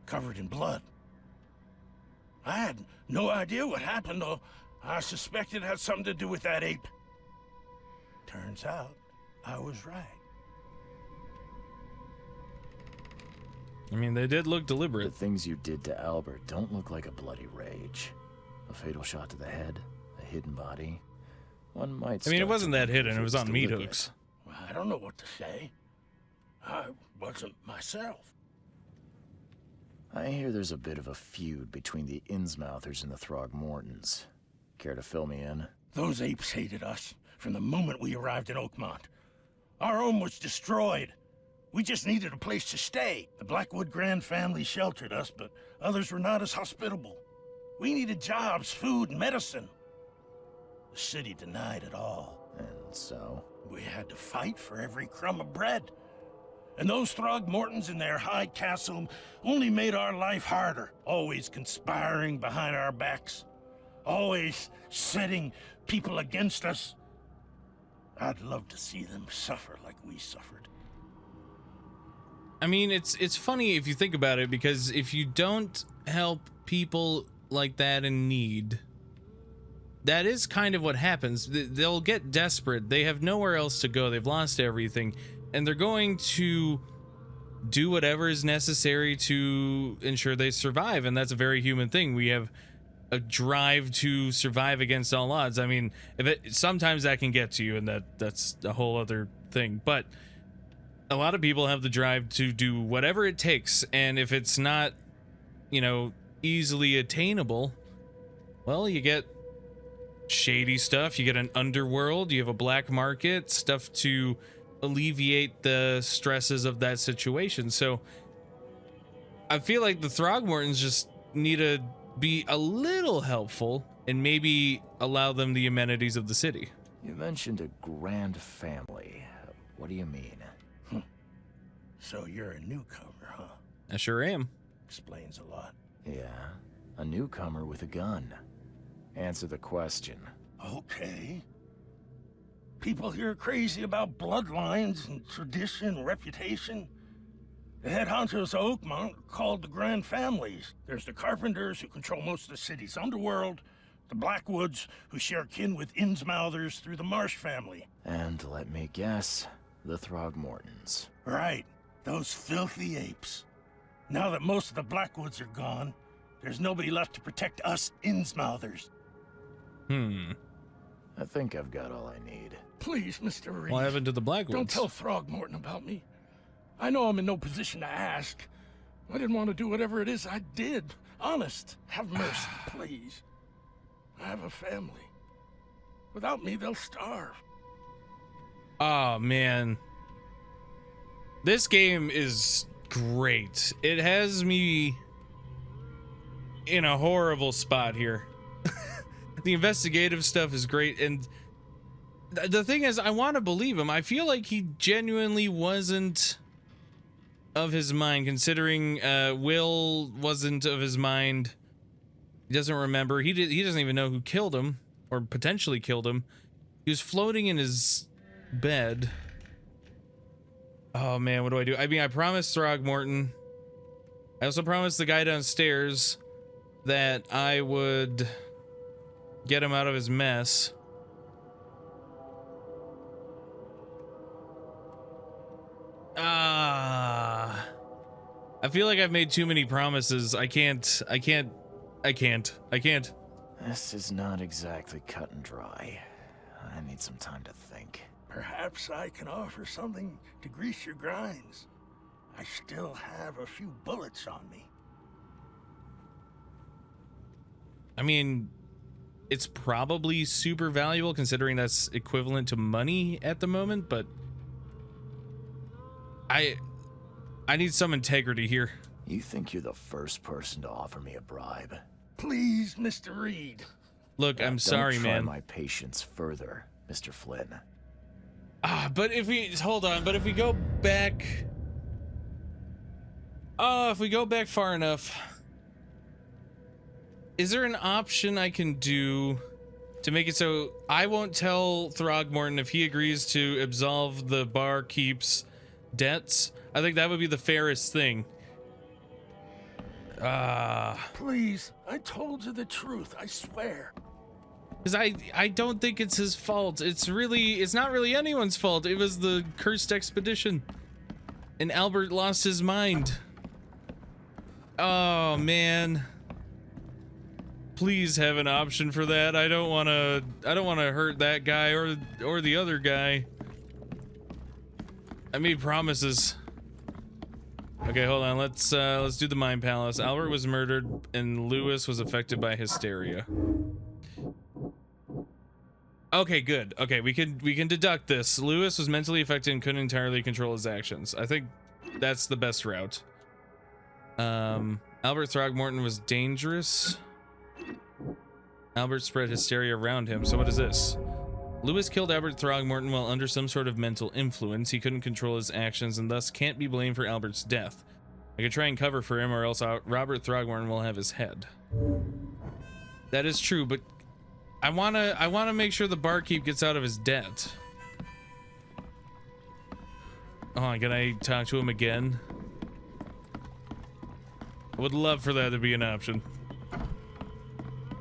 covered in blood. I had no idea what happened, though I suspected it had something to do with that ape. Turns out, I was right. I mean, they did look deliberate. The things you did to Albert don't look like a bloody rage. A fatal shot to the head, a hidden body. One might. I mean, it wasn't that hidden. It was on meat hooks. I don't know what to say. I wasn't myself. I hear there's a bit of a feud between the Innsmouthers and the Throgmortons. Care to fill me in? Those apes hated us from the moment we arrived in Oakmont. Our home was destroyed. We just needed a place to stay. The Blackwood Grand family sheltered us, but others were not as hospitable. We needed jobs, food, and medicine. The city denied it all. And so? We had to fight for every crumb of bread. And those Throgmortons in their high castle only made our life harder, always conspiring behind our backs, always setting people against us. I'd love to see them suffer like we suffered. I mean, it's funny if you think about it, because if you don't help people like that in need, that is kind of what happens. They'll get desperate. They have nowhere else to go. They've lost everything, and they're going to do whatever is necessary to ensure they survive, and that's a very human thing. We have a drive to survive against all odds. I mean, sometimes that can get to you, and that's a whole other thing, but a lot of people have the drive to do whatever it takes, and if it's not, you know, easily attainable, well, you get shady stuff, you get an underworld, you have a black market, stuff to alleviate the stresses of that situation. So I feel like the Throgmortons just need to be a little helpful and maybe allow them the amenities of the city. You mentioned a grand family. What do you mean? So you're a newcomer, huh? I sure am. Explains a lot. Yeah, a newcomer with a gun. Answer the question. Okay. People here are crazy about bloodlines and tradition and reputation. The head honchos of Oakmont are called the Grand Families. There's the Carpenters, who control most of the city's underworld, the Blackwoods, who share kin with Innsmouthers through the Marsh family. And let me guess, the Throgmortons. Right. Those filthy apes. Now that most of the Blackwoods are gone, there's nobody left to protect us Innsmouthers. I think I've got all I need. Please, Mr. Reed. What happened to the Blackwoods? Don't tell Throgmorton about me. I know I'm in no position to ask. I didn't want to do whatever it is I did. Honest. Have mercy, please. I have a family. Without me, they'll starve. Oh, man. This game is great. It has me in a horrible spot here. The investigative stuff is great, and the thing is, I want to believe him. I feel like he genuinely wasn't of his mind, considering Will wasn't of his mind. He doesn't remember. He doesn't even know who killed him, or potentially killed him. He was floating in his bed. Oh man, what do I do? I mean, I promised Throgmorton. I also promised the guy downstairs that I would get him out of his mess. I feel like I've made too many promises. I can't. This is not exactly cut and dry. I need some time to think. Perhaps I can offer something to grease your grinds. I still have a few bullets on me. I mean, it's probably super valuable considering that's equivalent to money at the moment, but I need some integrity here. You think you're the first person to offer me a bribe? Please, Mr. Reed. Look, I'm sorry, man. Don't try my patience further, Mr. Flynn. But if we hold on, but if we go back, if we go back far enough, is there an option I can do to make it so I won't tell Throgmorton if he agrees to absolve the barkeep's debts? I think that would be the fairest thing. Please, I told you the truth, I swear. Because I don't think it's his fault. It's not really anyone's fault. It was the cursed expedition. And Albert lost his mind. Oh, man. Please have an option for that. I don't want to hurt that guy or the other guy. I made promises. Okay, hold on. Let's do the Mind Palace. Albert was murdered and Lewis was affected by hysteria. Okay, good. Okay, we can deduct this. Lewis was mentally affected and couldn't entirely control his actions. I think that's the best route. Albert Throgmorton was dangerous. Albert spread hysteria around him. So what is this? Lewis killed Albert Throgmorton while under some sort of mental influence. He couldn't control his actions and thus can't be blamed for Albert's death. I could try and cover for him or else Robert Throgmorton will have his head. That is true, but I wanna make sure the barkeep gets out of his debt. Oh, can I talk to him again? I would love for that to be an option.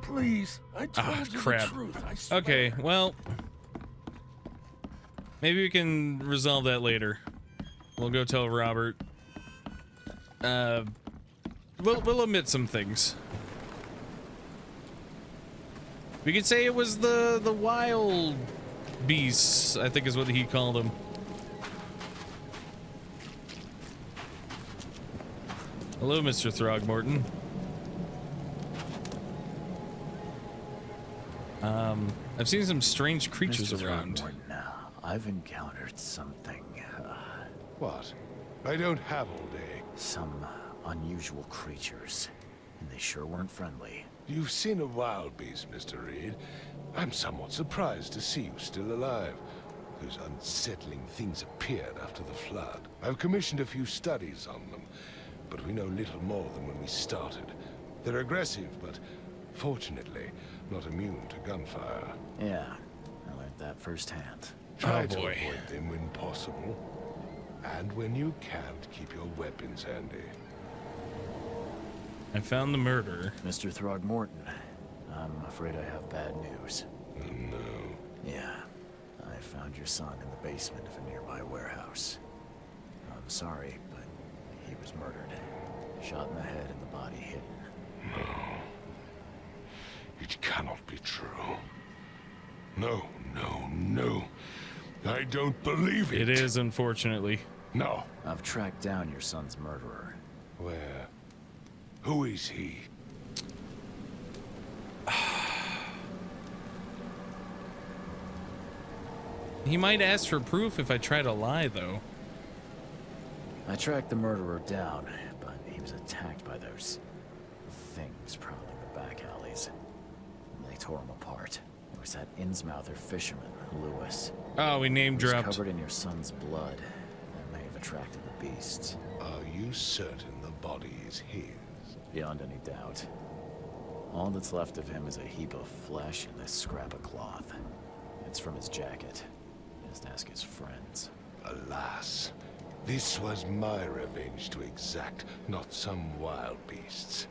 Please, I told you crap. the truth, I swear. Okay, well, maybe we can resolve that later. We'll go tell Robert. We'll omit some things. We could say it was the wild beasts, I think is what he called them. Hello, Mr. Throgmorton. I've seen some strange creatures Mr. around. Throgmorton, I've encountered something. What? I don't have all day. Some unusual creatures, and they sure weren't friendly. You've seen a wild beast, Mr. Reed. I'm somewhat surprised to see you still alive. Those unsettling things appeared after the flood. I've commissioned a few studies on them, but we know little more than when we started. They're aggressive, but fortunately, not immune to gunfire. Yeah, I learned that firsthand. Try to avoid them when possible. And when you can't, keep your weapons handy. I found the murderer. Mr. Throgmorton, I'm afraid I have bad news. No. Yeah, I found your son in the basement of a nearby warehouse. I'm sorry, but he was murdered. Shot in the head and the body hidden. No. It cannot be true. No, no, no. I don't believe it. It is, unfortunately. No. I've tracked down your son's murderer. Where? Who is he? He might ask for proof if I try to lie, though. I tracked the murderer down, but he was attacked by those things prowling the back alleys. And they tore him apart. It was that Innsmouther fisherman, Lewis. Oh, we name dropped. He was covered in your son's blood. That may have attracted the beasts. Are you certain the body is his? Beyond any doubt. All that's left of him is a heap of flesh and this scrap of cloth. It's from his jacket. Just ask his friends. Alas, This was my revenge to exact, not some wild beasts.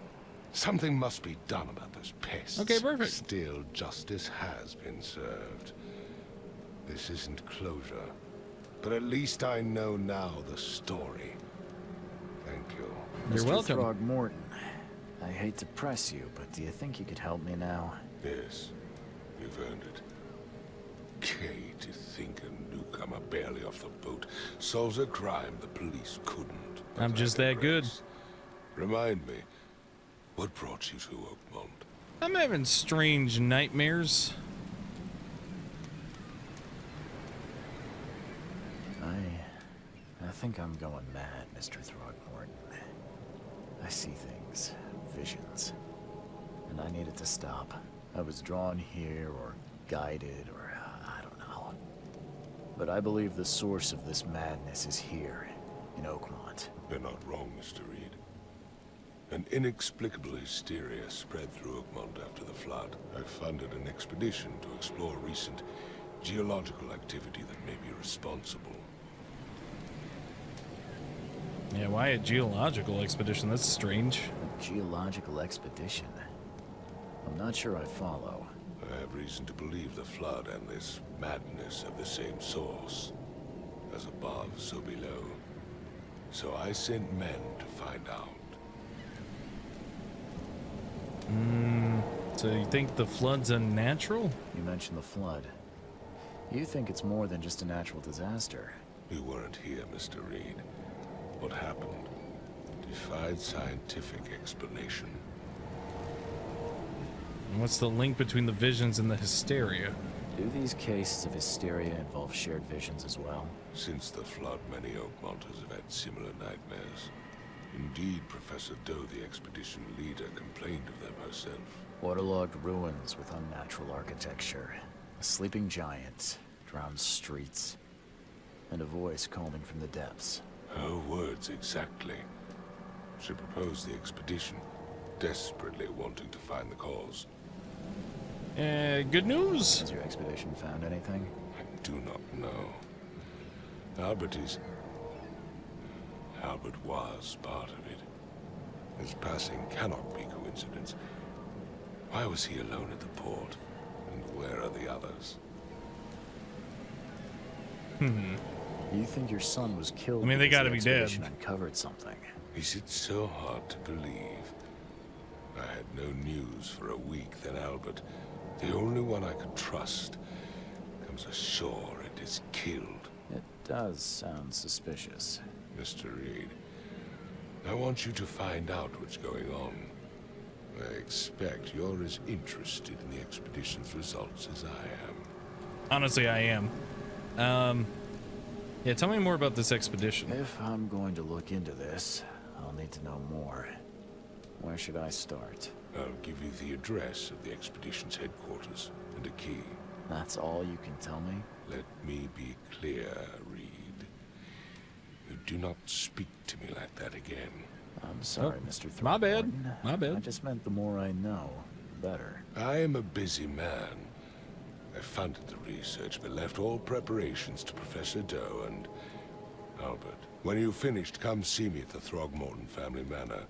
Something must be done about those pests. Okay, perfect. Still, justice has been served. This isn't closure, but at least I know now the story. Thank you. You're Mr. welcome. Throgmorton, I hate to press you, but do you think you could help me now? Yes, you've earned it. Kay, to think a newcomer barely off the boat solves a crime the police couldn't. But I'm just that good. Remind me, what brought you to Oakmont? I'm having strange nightmares. I think I'm going mad, Mr. Throgmorton. I see things, visions, and I need it to stop. I was drawn here, or guided, or I don't know. But I believe the source of this madness is here, in Oakmont. You're not wrong, Mr. Reed. An inexplicable hysteria spread through Oakmont after the flood. I funded an expedition to explore recent geological activity that may be responsible. Yeah, why a geological expedition? That's strange. A geological expedition? I'm not sure I follow. I have reason to believe the flood and this madness have the same source. As above, so below. So I sent men to find out. So you think the flood's unnatural? You mentioned the flood. You think it's more than just a natural disaster. You weren't here, Mr. Reed. What happened defied scientific explanation. And what's the link between the visions and the hysteria? Do these cases of hysteria involve shared visions as well? Since the flood, many Oakmonters have had similar nightmares. Indeed, Professor Doe, the expedition leader, complained of them herself. Waterlogged ruins with unnatural architecture, a sleeping giant, drowned streets, and a voice calling from the depths. Her words exactly. She proposed the expedition, desperately wanting to find the cause. Good news? Has your expedition found anything? I do not know. Albert was part of it. His passing cannot be coincidence. Why was he alone at the port? And where are the others? You think your son was killed? I mean, they because gotta the be dead. expedition uncovered something. Is it so hard to believe? I had no news for a week, then Albert, the only one I could trust, comes ashore and is killed. It does sound suspicious. Mr. Reed, I want you to find out what's going on. I expect you're as interested in the expedition's results as I am. Honestly, I am. Yeah, tell me more about this expedition. If I'm going to look into this, I'll need to know more. Where should I start? I'll give you the address of the expedition's headquarters and a key. That's all you can tell me? Let me be clear, Reed. You do not speak to me like that again. I'm sorry, Oh, Mr. my bad. Throckmorton. My bad. I just meant the more I know, the better. I am a busy man. I funded the research, but left all preparations to Professor Doe and Albert. When you've finished, come see me at the Throgmorton family manor.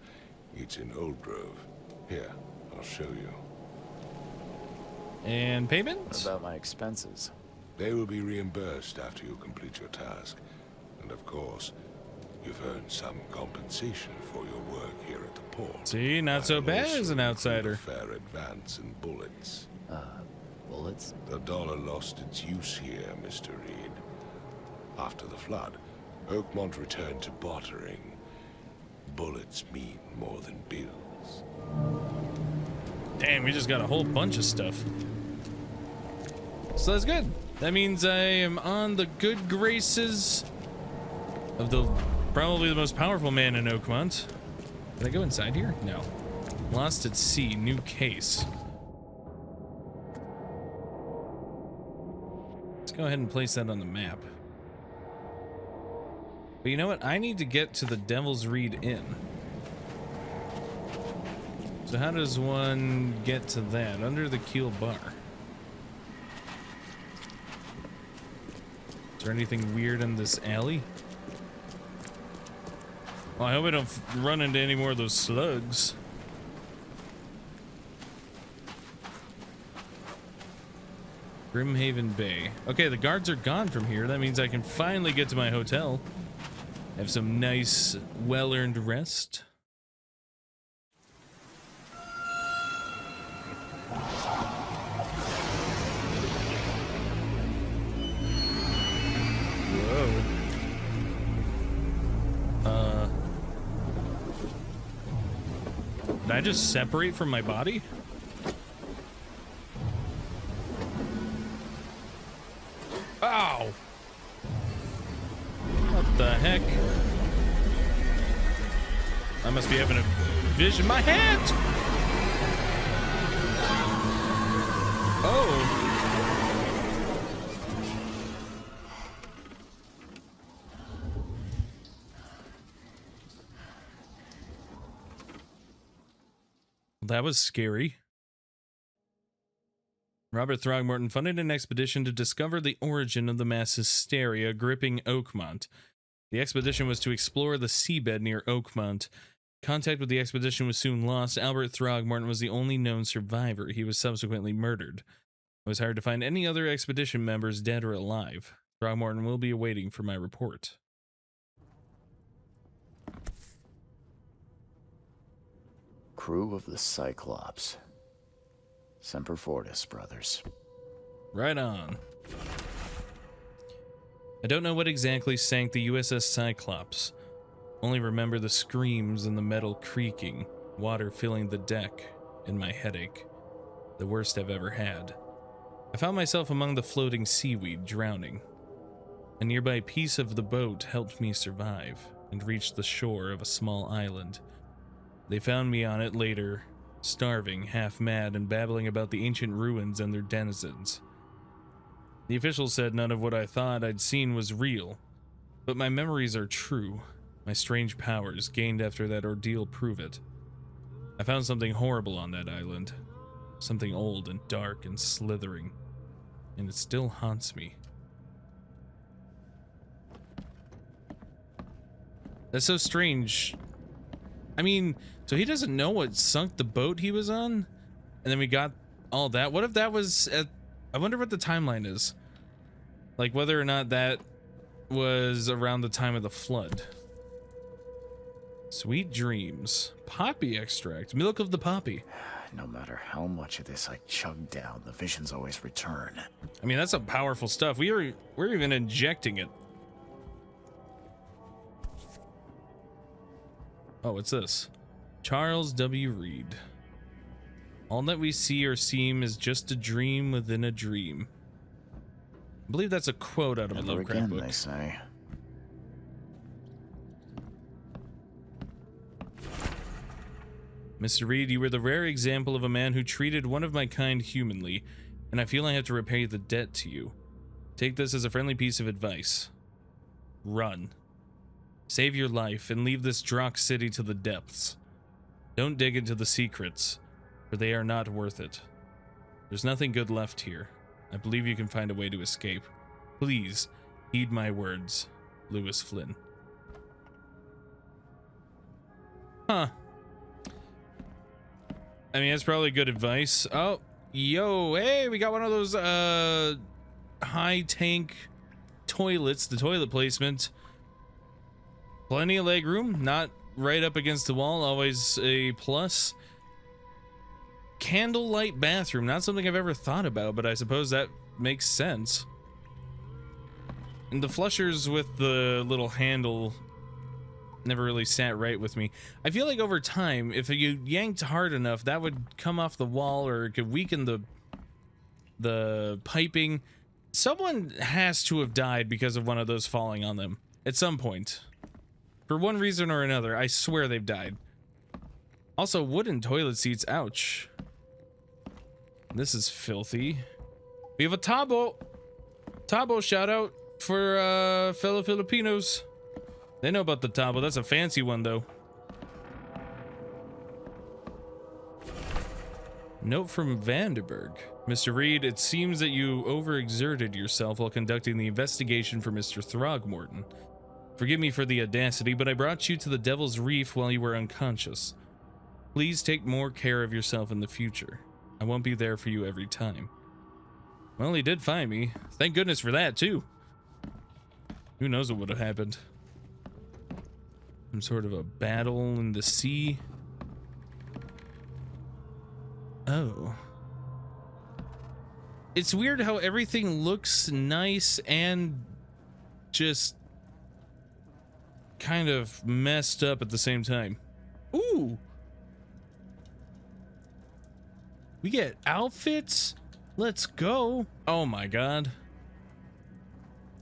It's in Old Grove. Here, I'll show you. And payment? What about my expenses? They will be reimbursed after you complete your task. And of course, you've earned some compensation for your work here at the port. See, not so bad as an outsider. A fair advance in bullets. Bullets? The dollar lost its use here, Mr. Reed. After the flood, Oakmont returned to bartering. Bullets mean more than bills. Damn, we just got a whole bunch of stuff. So that's good. That means I am on the good graces of probably the most powerful man in Oakmont. Did I go inside here? No. Lost at sea, new case. Let's go ahead and place that on the map. But you know what? I need to get to the Devil's Reed Inn. So how does one get to that? Under the Keel Bar. Is there anything weird in this alley? Well, I hope I don't run into any more of those slugs. Grimhaven Bay. Okay, the guards are gone from here. That means I can finally get to my hotel. Have some nice, well-earned rest. Whoa. Did I just separate from my body? Ow! What the heck? I must be having a vision. My hand! Oh. That was scary. Robert Throgmorton funded an expedition to discover the origin of the mass hysteria gripping Oakmont. The expedition was to explore the seabed near Oakmont. Contact with the expedition was soon lost. Albert Throgmorton was the only known survivor. He was subsequently murdered. It was hard to find any other expedition members dead or alive. Throgmorton will be awaiting for my report. Crew of the Cyclops. Semper Fortis, brothers. Right on. I don't know what exactly sank the USS Cyclops. Only remember the screams and the metal creaking, water filling the deck, and my headache. The worst I've ever had. I found myself among the floating seaweed, drowning. A nearby piece of the boat helped me survive and reach the shore of a small island. They found me on it later, starving, half mad, and babbling about the ancient ruins and their denizens. The officials said none of what I thought I'd seen was real, but my memories are true. My strange powers, gained after that ordeal, prove it. I found something horrible on that island. Something old and dark and slithering. And it still haunts me. That's so strange. I mean, so he doesn't know what sunk the boat he was on? And then we got all that? What if that was at... I wonder what the timeline is. Like, whether or not that was around the time of the flood. Sweet dreams. Poppy extract. Milk of the poppy. No matter how much of this I chug down, the visions always return. I mean, that's some powerful stuff. We're even injecting it. Oh, what's this? Charles W. Reed. All that we see or seem is just a dream within a dream. I believe that's a quote out of a Lovecraft book. They say. Mr. Reed, you were the rare example of a man who treated one of my kind humanly, and I feel I have to repay the debt to you. Take this as a friendly piece of advice. Run. Save your life and leave this Drock city to the depths. Don't dig into the secrets, for they are not worth it. There's nothing good left here. I believe you can find a way to escape. Please, heed my words. Lewis Flynn. Huh. I mean, that's probably good advice. Oh, yo, hey, we got one of those, high tank toilets, the toilet placement. Plenty of leg room, not right up against the wall, always a plus. Candlelight bathroom, not something I've ever thought about, but I suppose that makes sense. And the flushers with the little handle never really sat right with me. I feel like over time, if you yanked hard enough, that would come off the wall, or it could weaken the piping. Someone has to have died because of one of those falling on them at some point. For one reason or another, I swear they've died. Also, wooden toilet seats, ouch. This is filthy. We have a Tabo. Tabo shout out for fellow Filipinos. They know about the Tabo. That's a fancy one, though. Note from Vanderberg. Mr. Reed, it seems that you overexerted yourself while conducting the investigation for Mr. Throgmorton. Forgive me for the audacity, but I brought you to the Devil's Reef while you were unconscious. Please take more care of yourself in the future. I won't be there for you every time. Well, he did find me. Thank goodness for that, too. Who knows what would have happened? Some sort of a battle in the sea. Oh. It's weird how everything looks nice and just kind of messed up at the same time. Ooh. We get outfits? Let's go. Oh my god.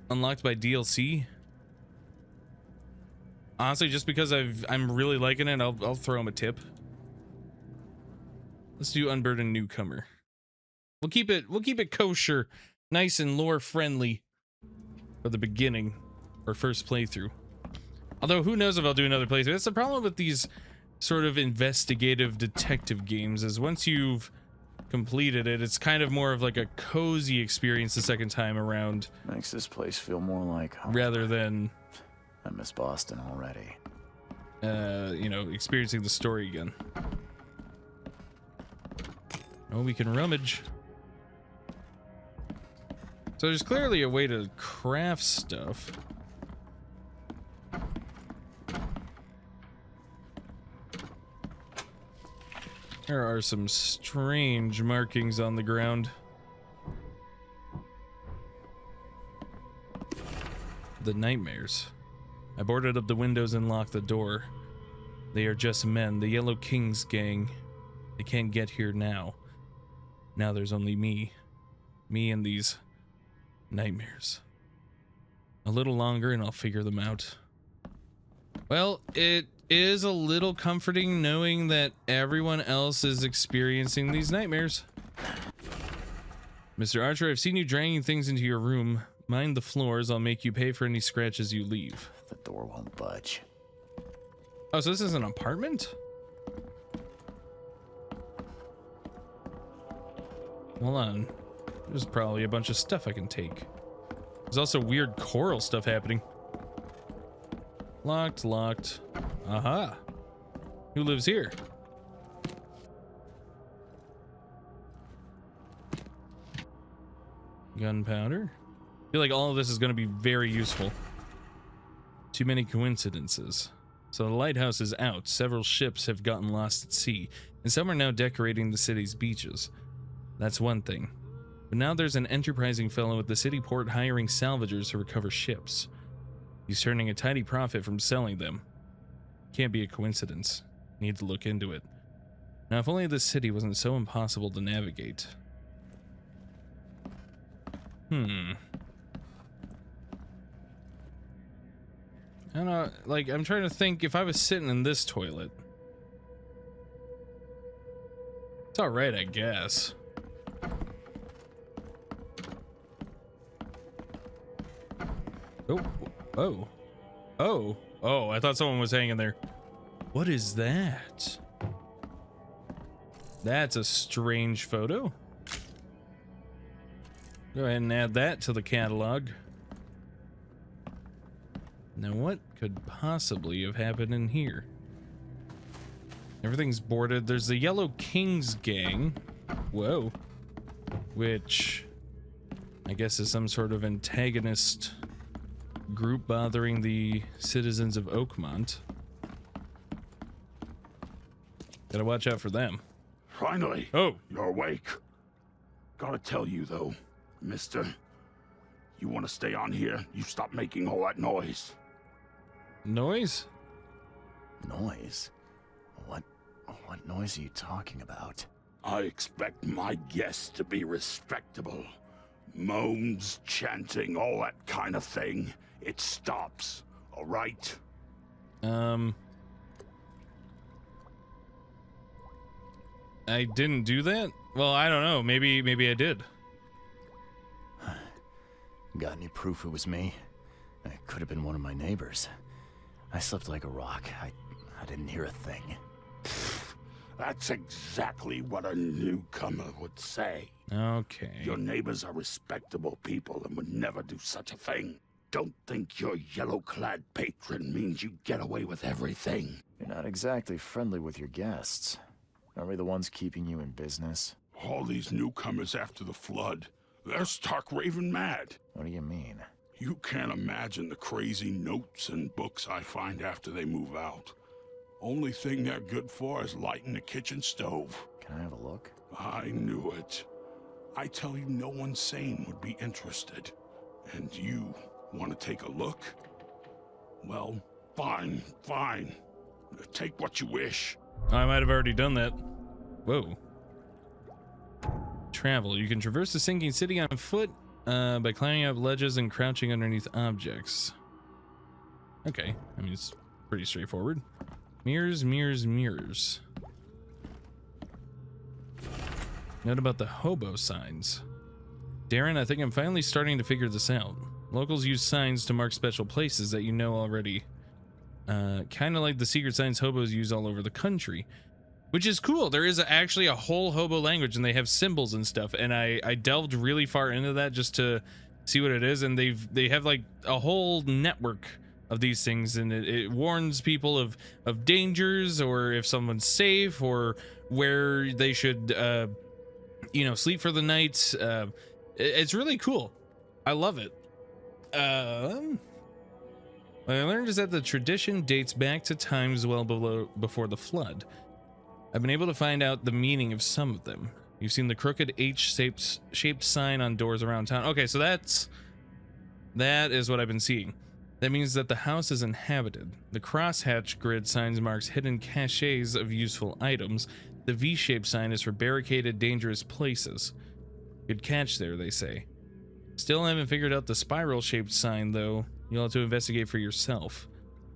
Unlocked by DLC. Honestly, just because I'm really liking it, I'll throw him a tip. Let's do Unburdened Newcomer. We'll keep it kosher, nice and lore friendly for the beginning or first playthrough. Although who knows if I'll do another playthrough. That's the problem with these sort of investigative detective games, is once you've completed it, it's kind of more of like a cozy experience the second time around. Makes this place feel more like home. Rather than I miss Boston already. You know, experiencing the story again. Oh, we can rummage. So there's clearly a way to craft stuff. There are some strange markings on the ground. The nightmares. I boarded up the windows and locked the door. They are just men, the Yellow King's gang. They can't get here now. Now there's only me. Me and these nightmares. A little longer and I'll figure them out. Well, it is a little comforting knowing that everyone else is experiencing these nightmares. Mr. Archer, I've seen you dragging things into your room. Mind the floors, I'll make you pay for any scratches you leave. The door won't budge. Oh, so this is an apartment? Hold on. There's probably a bunch of stuff I can take. There's also weird choral stuff happening. Locked, locked. Aha. Who lives here? Gunpowder. I feel like all of this is going to be very useful. Too many coincidences. So the lighthouse is out. Several ships have gotten lost at sea, and some are now decorating the city's beaches. That's one thing. But now there's an enterprising fellow at the city port hiring salvagers to recover ships. He's turning a tidy profit from selling them. Can't be a coincidence. Need to look into it. Now, if only this city wasn't so impossible to navigate. I don't know, like, I'm trying to think if I was sitting in this toilet. It's alright, I guess. Oh, oh, oh, oh, I thought someone was hanging there. What is that? That's a strange photo. Go ahead and add that to the catalog. Now, what could possibly have happened in here? Everything's boarded. There's the Yellow King's gang. Whoa. Which I guess is some sort of antagonist group bothering the citizens of Oakmont. Gotta watch out for them. Finally. Oh. You're awake. Gotta tell you, though, mister. You want to stay on here? You stop making all that noise. Noise? Noise? What noise are you talking about? I expect my guests to be respectable. Moans, chanting, all that kind of thing. It stops, all right? I didn't do that? Well, I don't know. Maybe I did. Got any proof it was me? It could have been one of my neighbors. I slept like a rock. I didn't hear a thing. That's exactly what a newcomer would say. Okay. Your neighbors are respectable people and would never do such a thing. don't think your yellow-clad patron means you get away with everything. You're not exactly friendly with your guests. Aren't we the ones keeping you in business? All these newcomers after the flood, they're stark raving mad. What do you mean? You can't imagine the crazy notes and books I find after they move out. Only thing they're good for is lighting the kitchen stove. Can I have a look? I knew it. I tell you, no one sane would be interested. And you want to take a look? Well, fine, fine. Take what you wish. I might have already done that. Whoa. Travel. You can traverse the sinking city on foot by climbing up ledges and crouching underneath objects. Okay, I mean, it's pretty straightforward. Mirrors, mirrors, mirrors. Note about the hobo signs. Darren, I think I'm finally starting to figure this out. Locals use signs to mark special places that you know already. Kind of like the secret signs hobos use all over the country. Which is cool. There is actually a whole hobo language and they have symbols and stuff. And I delved really far into that just to see what it is. And they have like a whole network of these things, and it warns people of dangers, or if someone's safe, or where they should you know, sleep for the night. It's really cool. I love it. What I learned is that the tradition dates back to times well before the flood. I've been able to find out the meaning of some of them. You've seen the crooked H-shaped sign on doors around town. Okay, so that is what I've been seeing. That means that the house is inhabited. The crosshatch grid signs marks hidden caches of useful items. The V-shaped sign is for barricaded, dangerous places. Good catch there, they say. Still haven't figured out the spiral-shaped sign, though. You'll have to investigate for yourself.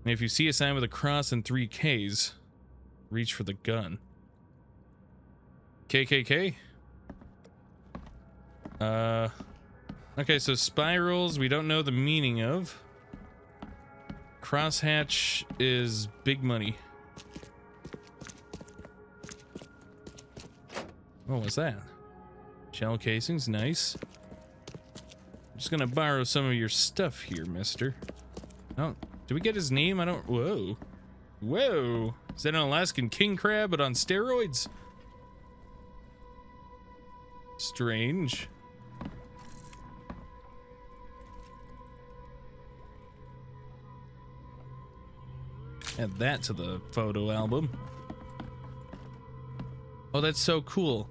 And if you see a sign with a cross and 3 Ks, reach for the gun. KKK? Okay, so spirals, we don't know the meaning of. Crosshatch is big money. What was that? Shell casings, nice. I'm just gonna borrow some of your stuff here, mister. Oh, did we get his name? I don't. Whoa. Whoa. Is that an Alaskan king crab, but on steroids? Strange. Add that to the photo album. Oh, that's so cool.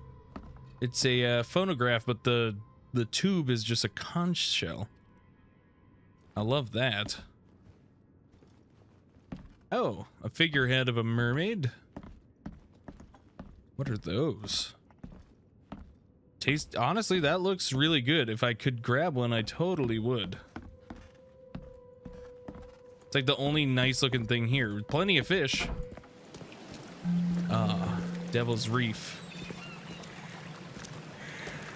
It's a phonograph, but the tube is just a conch shell. I love that. Oh, a figurehead of a mermaid. What are those? Taste, honestly, that looks really good. If I could grab one, I totally would. It's like the only nice looking thing here. Plenty of fish. Ah, Devil's Reef.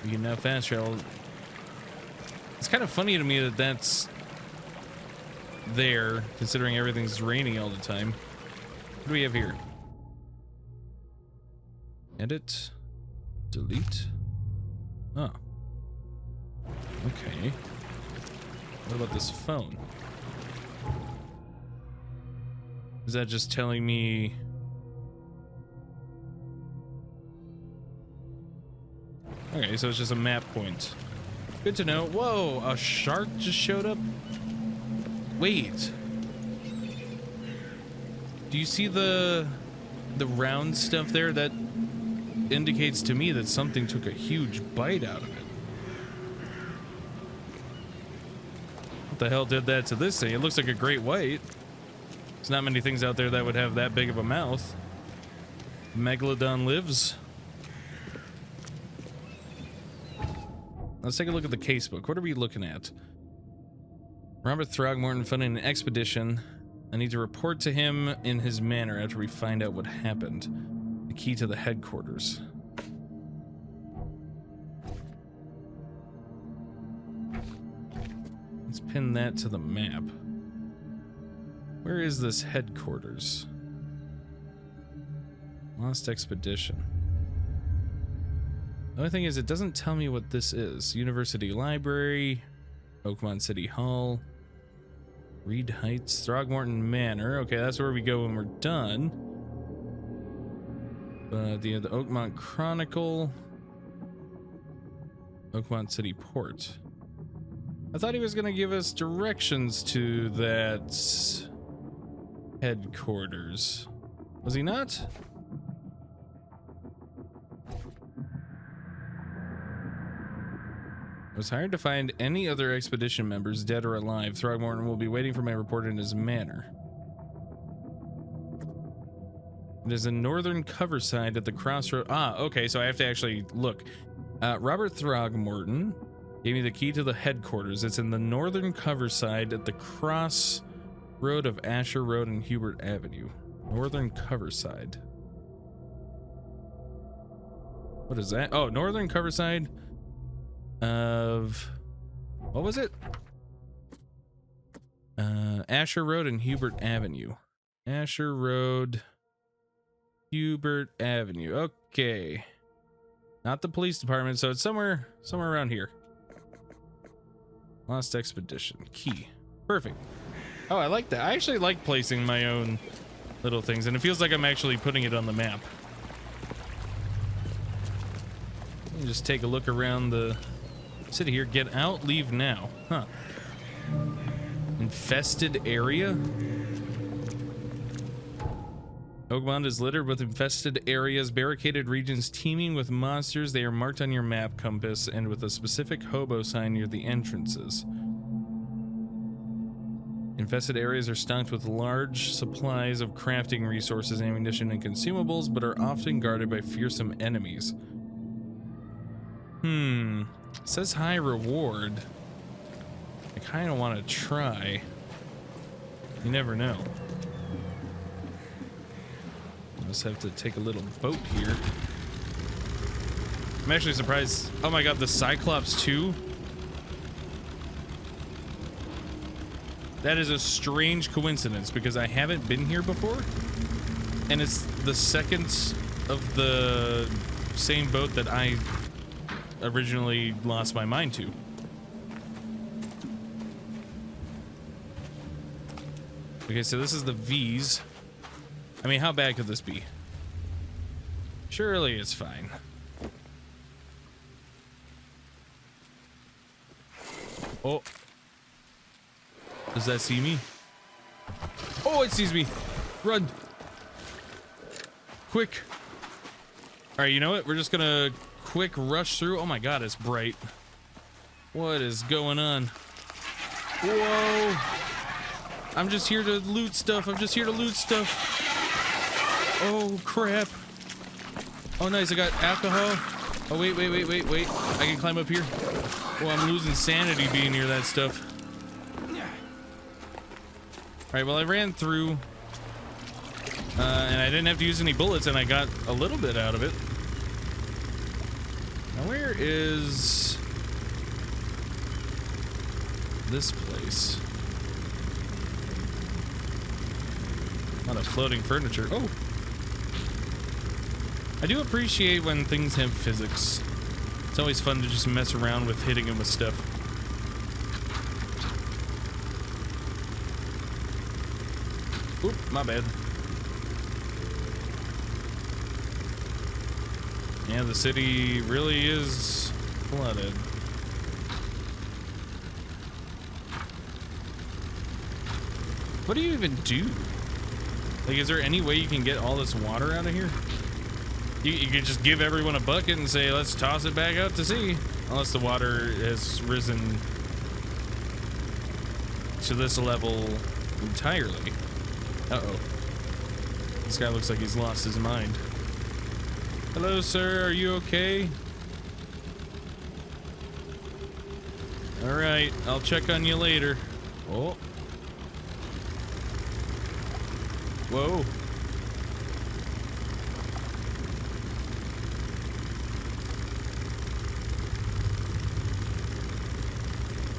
You can now fast travel. It's kind of funny to me that that's there, considering everything's raining all the time. What do we have here? Edit. Delete. Oh. Okay. What about this phone? Is that just telling me... Okay, so it's just a map point. Good to know. Whoa, a shark just showed up? Wait. Do you see the round stuff there? That indicates to me that something took a huge bite out of it. What the hell did that to this thing? It looks like a great white. There's not many things out there that would have that big of a mouth. Megalodon lives. Let's take a look at the casebook. What are we looking at? Robert Throgmorton funding an expedition. I need to report to him in his manner after we find out what happened. The key to the headquarters. Let's pin that to the map. Where is this headquarters? Lost Expedition. The only thing is, it doesn't tell me what this is. University Library, Oakmont City Hall. Reed Heights, Throgmorton Manor. Okay, that's where we go when we're done. The Oakmont Chronicle. Oakmont City Port. I thought he was going to give us directions to that headquarters. Was he not? I was hired to find any other expedition members, dead or alive. Throgmorton will be waiting for my report in his manor. It is a northern cover side at the crossroad. Ah, okay, so I have to actually look. Robert Throgmorton gave me the key to the headquarters. It's in the northern cover side at the crossroad of Asher Road and Hubert Avenue. Northern cover side. What is that? Oh, northern cover side of, what was it? Asher Road and Hubert Avenue. Asher Road, Hubert Avenue. Okay. Not the police department, so it's somewhere around here. Lost Expedition. Key. Perfect. Oh, I like that. I actually like placing my own little things, and it feels like I'm actually putting it on the map. Let me just take a look around the city here. Get out, leave now. Huh. Infested area? Oakmont is littered with infested areas, barricaded regions teeming with monsters. They are marked on your map compass and with a specific hobo sign near the entrances. Infested areas are stocked with large supplies of crafting resources, ammunition, and consumables, but are often guarded by fearsome enemies. It says high reward. I kind of want to try. You never know. Just have to take a little boat here. I'm actually surprised. Oh my god, the Cyclops too? That is a strange coincidence because I haven't been here before. And it's the second of the same boat that I originally lost my mind to. Okay, so this is the V's. I mean, how bad could this be? Surely it's fine. Oh. Does that see me? Oh, it sees me. Run. Quick. All right, you know what? We're just gonna quick rush through. Oh my god, it's bright. What is going on? Whoa. I'm just here to loot stuff. I'm just here to loot stuff. Oh, crap. Oh, nice. I got alcohol. Oh, wait. I can climb up here. Oh, I'm losing sanity being near that stuff. Alright, well, I ran through. And I didn't have to use any bullets, and I got a little bit out of it. Now, where is this place? A lot of floating furniture. Oh! I do appreciate when things have physics. It's always fun to just mess around with hitting them with stuff. Oop, my bad. Yeah, the city really is flooded. What do you even do? Like, is there any way you can get all this water out of here? You could just give everyone a bucket and say, let's toss it back out to sea. Unless the water has risen to this level entirely. Uh-oh. This guy looks like he's lost his mind. Hello, sir. Are you okay? Alright, I'll check on you later. Oh. Whoa.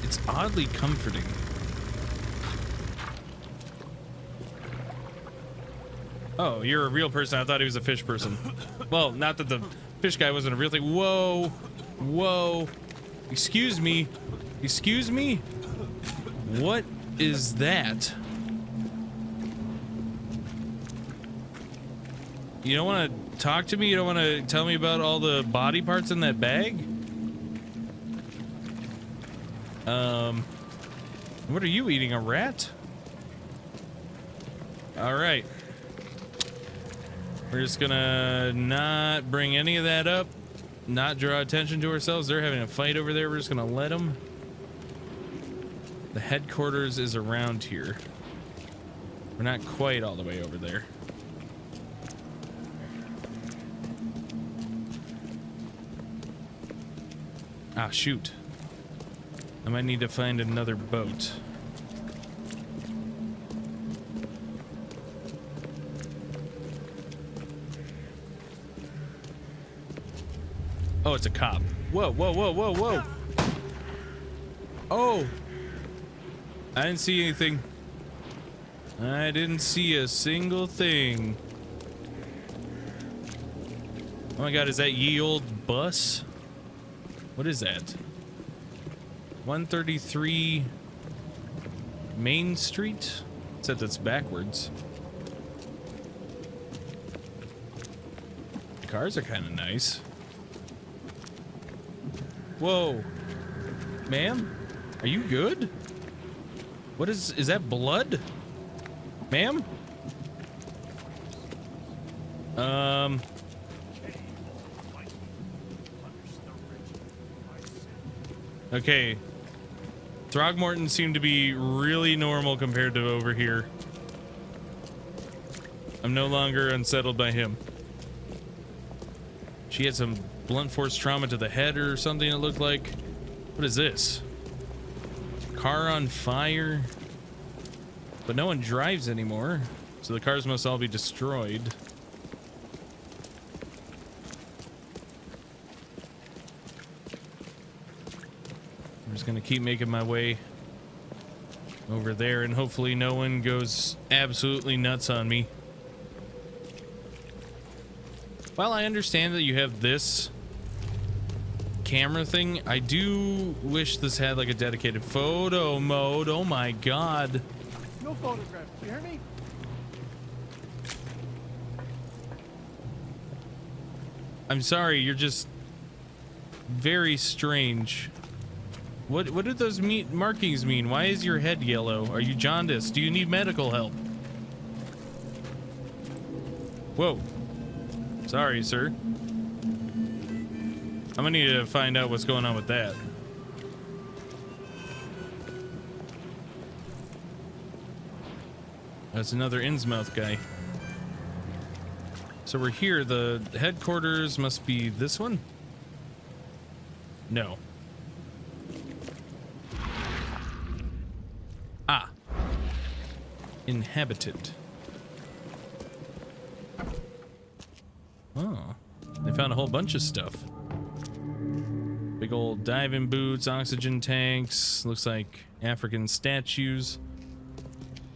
It's oddly comforting. Oh, you're a real person. I thought he was a fish person. Well, not that the fish guy wasn't a real thing. Whoa. Whoa. Excuse me. Excuse me? What is that? You don't want to talk to me? You don't want to tell me about all the body parts in that bag? What are you eating, a rat? All right. We're just gonna not bring any of that up, not draw attention to ourselves. They're having a fight over there. We're just gonna let them. The headquarters is around here. We're not quite all the way over there. Ah, shoot. I might need to find another boat. Oh, it's a cop. Whoa, whoa, whoa, whoa, whoa. Oh. I didn't see anything. I didn't see a single thing. Oh my god, is that ye old bus? What is that? 133 Main Street? Except that's backwards. The cars are kind of nice. Whoa. Ma'am? Are you good? What is that blood? Ma'am? Okay. Throgmorton seemed to be really normal compared to over here. I'm no longer unsettled by him. She had some blunt force trauma to the head or something, it looked like. What is this? Car on fire? But no one drives anymore, so the cars must all be destroyed. I'm just gonna keep making my way over there, and hopefully no one goes absolutely nuts on me. While I understand that you have this camera thing, I do wish this had like a dedicated photo mode. Oh my god. No photographs, you hear me? I'm sorry, you're just very strange. What did those markings mean? Why is your head yellow? Are you jaundiced? Do you need medical help? Whoa. Sorry, sir. I'm gonna need to find out what's going on with that. That's another Innsmouth guy. So we're here. The headquarters must be this one? No. Ah. Inhabited. Oh. They found a whole bunch of stuff. Big old diving boots, oxygen tanks, looks like African statues.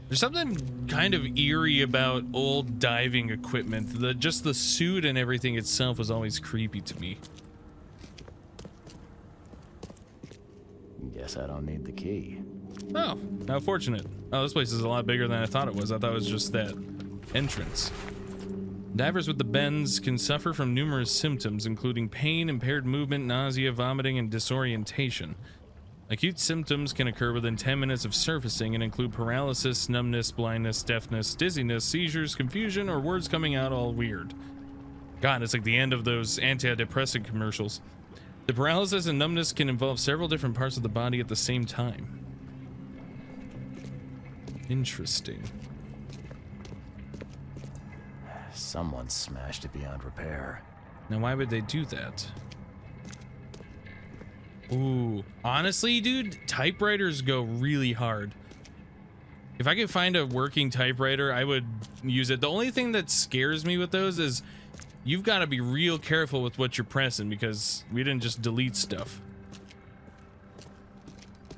There's something kind of eerie about old diving equipment. Just the suit and everything itself was always creepy to me. Guess I don't need the key. Oh, how fortunate. Oh, this place is a lot bigger than I thought it was. I thought it was just that entrance. Divers with the bends can suffer from numerous symptoms, including pain, impaired movement, nausea, vomiting, and disorientation. Acute symptoms can occur within 10 minutes of surfacing and include paralysis, numbness, blindness, deafness, dizziness, seizures, confusion, or words coming out all weird. God, it's like the end of those antidepressant commercials. The paralysis and numbness can involve several different parts of the body at the same time. Interesting. Someone smashed it beyond repair. Now, why would they do that? Ooh, honestly, dude, typewriters go really hard. If I could find a working typewriter, I would use it. The only thing that scares me with those is you've got to be real careful with what you're pressing, because we didn't just delete stuff.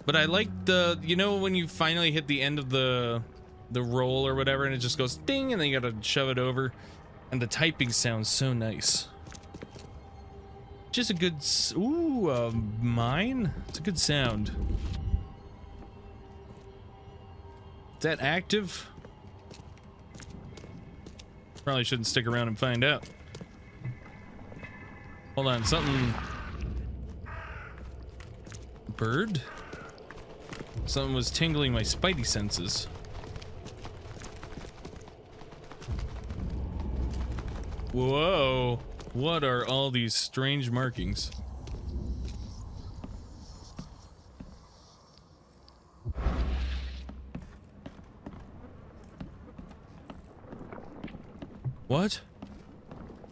But I like the, you know, when you finally hit the end of the roll or whatever, and it just goes ding, and then you gotta shove it over, and the typing sounds so nice. Just a good, ooh, mine. It's a good sound. Is that active? Probably shouldn't stick around and find out. Hold on, something... Bird? Something was tingling my spidey senses. Whoa! What are all these strange markings? What?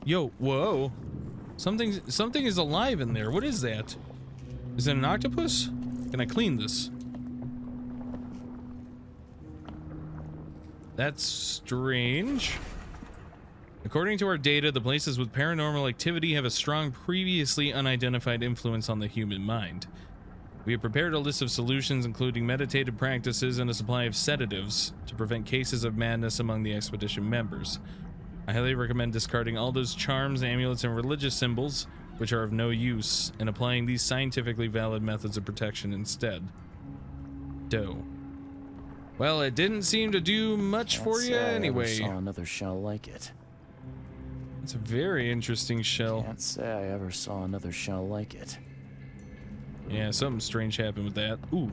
Yo, whoa. Something is alive in there. What is that? Is it an octopus? Can I clean this? That's strange. According to our data, the places with paranormal activity have a strong previously unidentified influence on the human mind. We have prepared a list of solutions including meditative practices and a supply of sedatives to prevent cases of madness among the expedition members. I highly recommend discarding all those charms, amulets, and religious symbols which are of no use and applying these scientifically valid methods of protection instead. Doe. Well, it didn't seem to do much for you anyway. I never saw another shell like it. It's a very interesting shell. Can't say I ever saw another shell like it. Yeah, something strange happened with that. Ooh.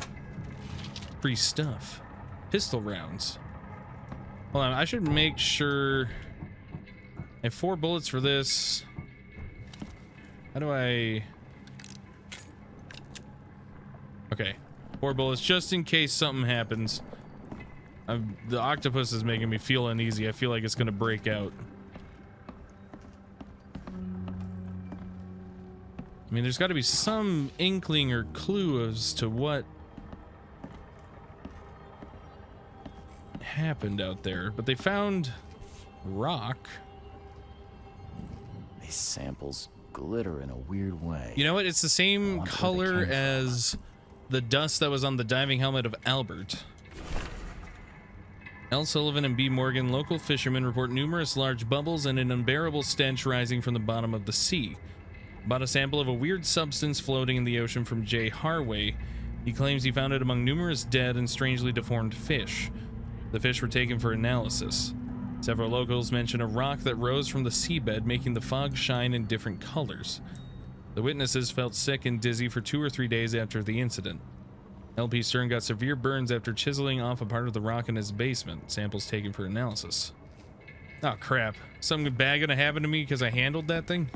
Free stuff. Pistol rounds. Hold on, I should make sure... I have 4 bullets for this. How do I... Okay. 4 bullets just in case something happens. The octopus is making me feel uneasy. I feel like it's gonna break out. I mean, there's got to be some inkling or clue as to what happened out there. But they found rock. These samples glitter in a weird way. You know what? It's the same color as the dust that was on the diving helmet of Albert. L. Sullivan and B. Morgan, local fishermen, report numerous large bubbles and an unbearable stench rising from the bottom of the sea. Bought a sample of a weird substance floating in the ocean from J. Harway. He claims he found it among numerous dead and strangely deformed fish. The fish were taken for analysis. Several locals mention a rock that rose from the seabed, making the fog shine in different colors. The witnesses felt sick and dizzy for 2 or 3 days after the incident. L.P. Stern got severe burns after chiseling off a part of the rock in his basement. Samples taken for analysis. Oh crap. Something bad gonna happen to me because I handled that thing?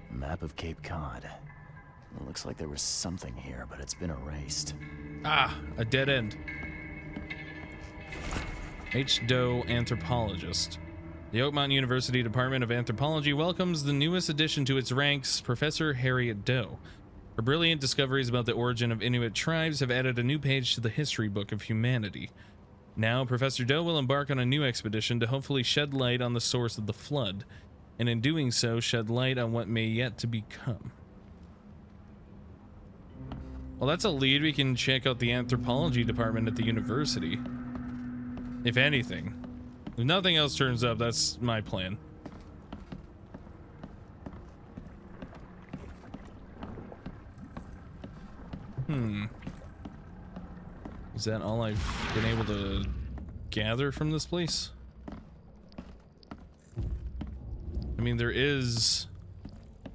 Map of Cape Cod. It looks like there was something here, but it's been erased. Ah, a dead end. H. Doe, anthropologist. The Oak Mountain University Department of Anthropology welcomes the newest addition to its ranks, Professor Harriet Doe. Her brilliant discoveries about the origin of Inuit tribes have added a new page to the history book of humanity. Now, Professor Doe will embark on a new expedition to hopefully shed light on the source of the flood, and in doing so, shed light on what may yet to become. Well, that's a lead. We can check out the anthropology department at the university. If anything. If nothing else turns up, that's my plan. Is that all I've been able to gather from this place? I mean, there is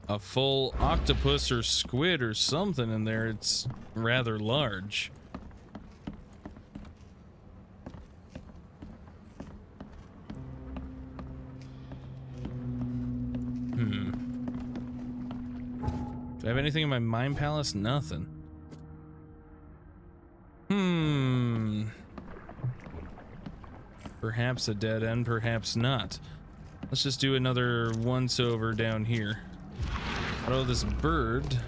a full octopus or squid or something in there. It's rather large. Do I have anything in my mind palace? Nothing. Perhaps a dead end, perhaps not. Let's just do another once over down here. Oh, this bird.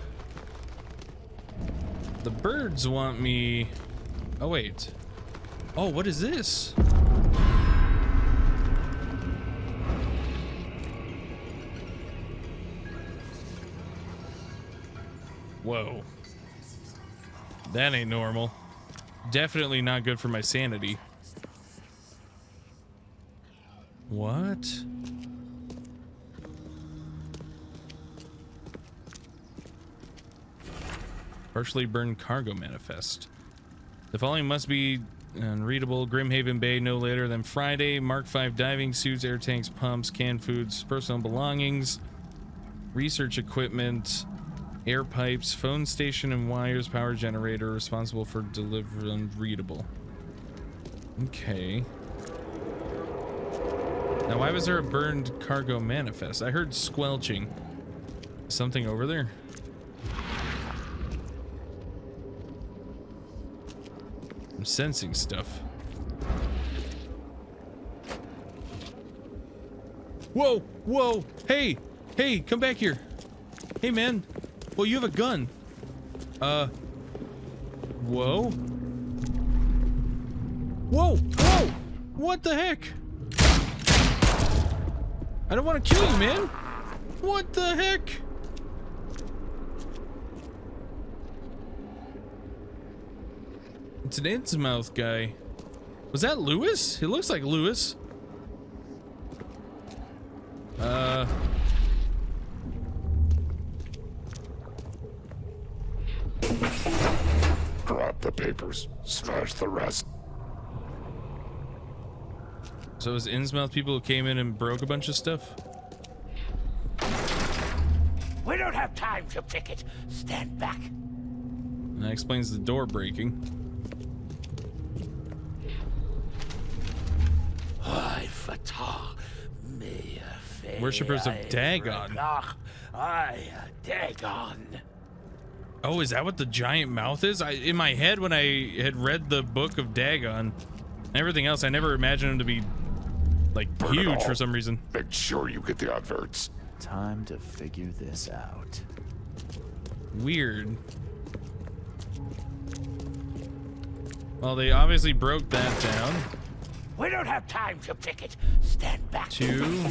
The birds want me... Oh, wait. Oh, what is this? Whoa. That ain't normal. Definitely not good for my sanity. What? Partially burned cargo manifest. The following must be Unreadable. Grimhaven Bay no later than Friday. Mark 5 diving suits, air tanks, pumps, canned foods, personal belongings, research equipment, air pipes, phone station and wires, power generator responsible for delivery. Unreadable. Okay. Now why was there a burned cargo manifest? I heard squelching. Something over there? I'm sensing stuff. Whoa, whoa, hey, hey, come back here. Hey, man. Well, you have a gun. Whoa. Whoa, whoa, what the heck? I don't want to kill you, man. What the heck? It's an Innsmouth guy. Was that Lewis? It looks like Lewis. Grab the papers. Smash the rest. So it was Innsmouth people who came in and broke a bunch of stuff? We don't have time to pick it. Stand back. And that explains the door breaking. Worshippers of Dagon. Oh, is that what the giant mouth is? In my head, when I had read the book of Dagon and everything else, I never imagined him to be like huge for some reason. Make sure you get the adverts. Time to figure this out. Weird. Well, they obviously broke that down. We don't have time to pick it. Stand back. 2.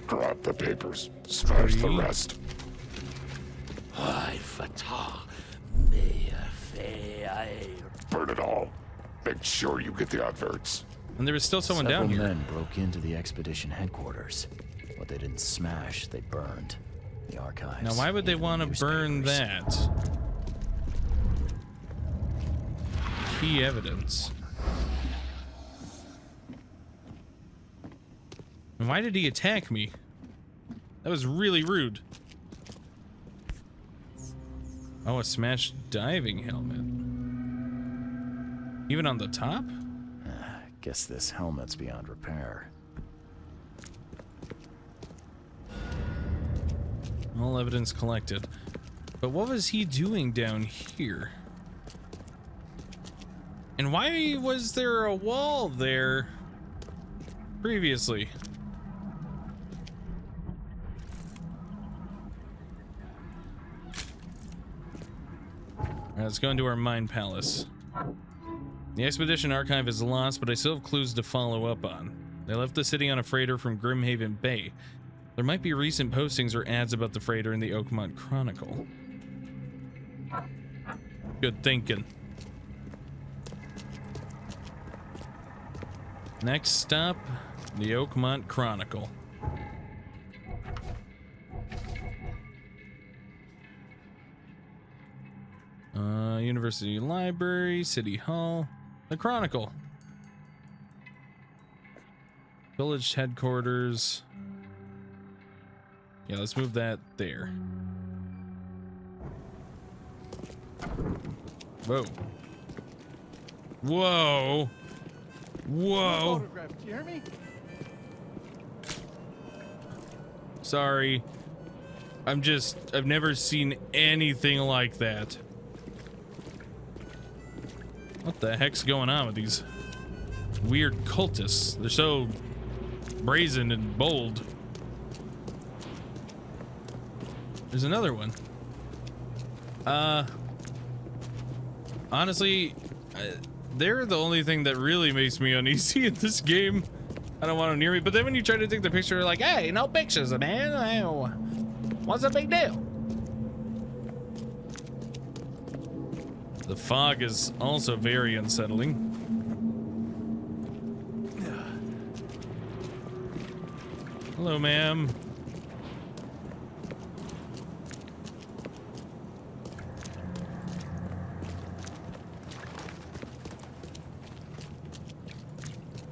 Grab the papers. Smash 3. the rest. Burn it all. Make sure you get the adverts. And there was still someone Several down here. men broke into the expedition headquarters. What they didn't smash, they burned. The archives. Now, why would they want to burn that? Key evidence. And why did he attack me? That was really rude. Oh, a smashed diving helmet. Even on the top? Guess this helmet's beyond repair. All evidence collected. But what was he doing down here? And why was there a wall there previously? Alright, let's go into our Mind Palace. The expedition archive is lost, but I still have clues to follow up on. They left the city on a freighter from Grimhaven Bay. There might be recent postings or ads about the freighter in the Oakmont Chronicle. Good thinking. Next stop, the Oakmont Chronicle. University Library, City Hall, the Chronicle. Village headquarters. Yeah, let's move that there. Whoa. Whoa. Whoa. Do you hear me? Sorry. I've never seen anything like that. What the heck's going on with these weird cultists? They're so brazen and bold. There's another one. Honestly, they're the only thing that really makes me uneasy in this game. I don't want them near me. But then when you try to take the picture, they're like, hey, no pictures, man. What's the big deal? The fog is also very unsettling. Hello, ma'am.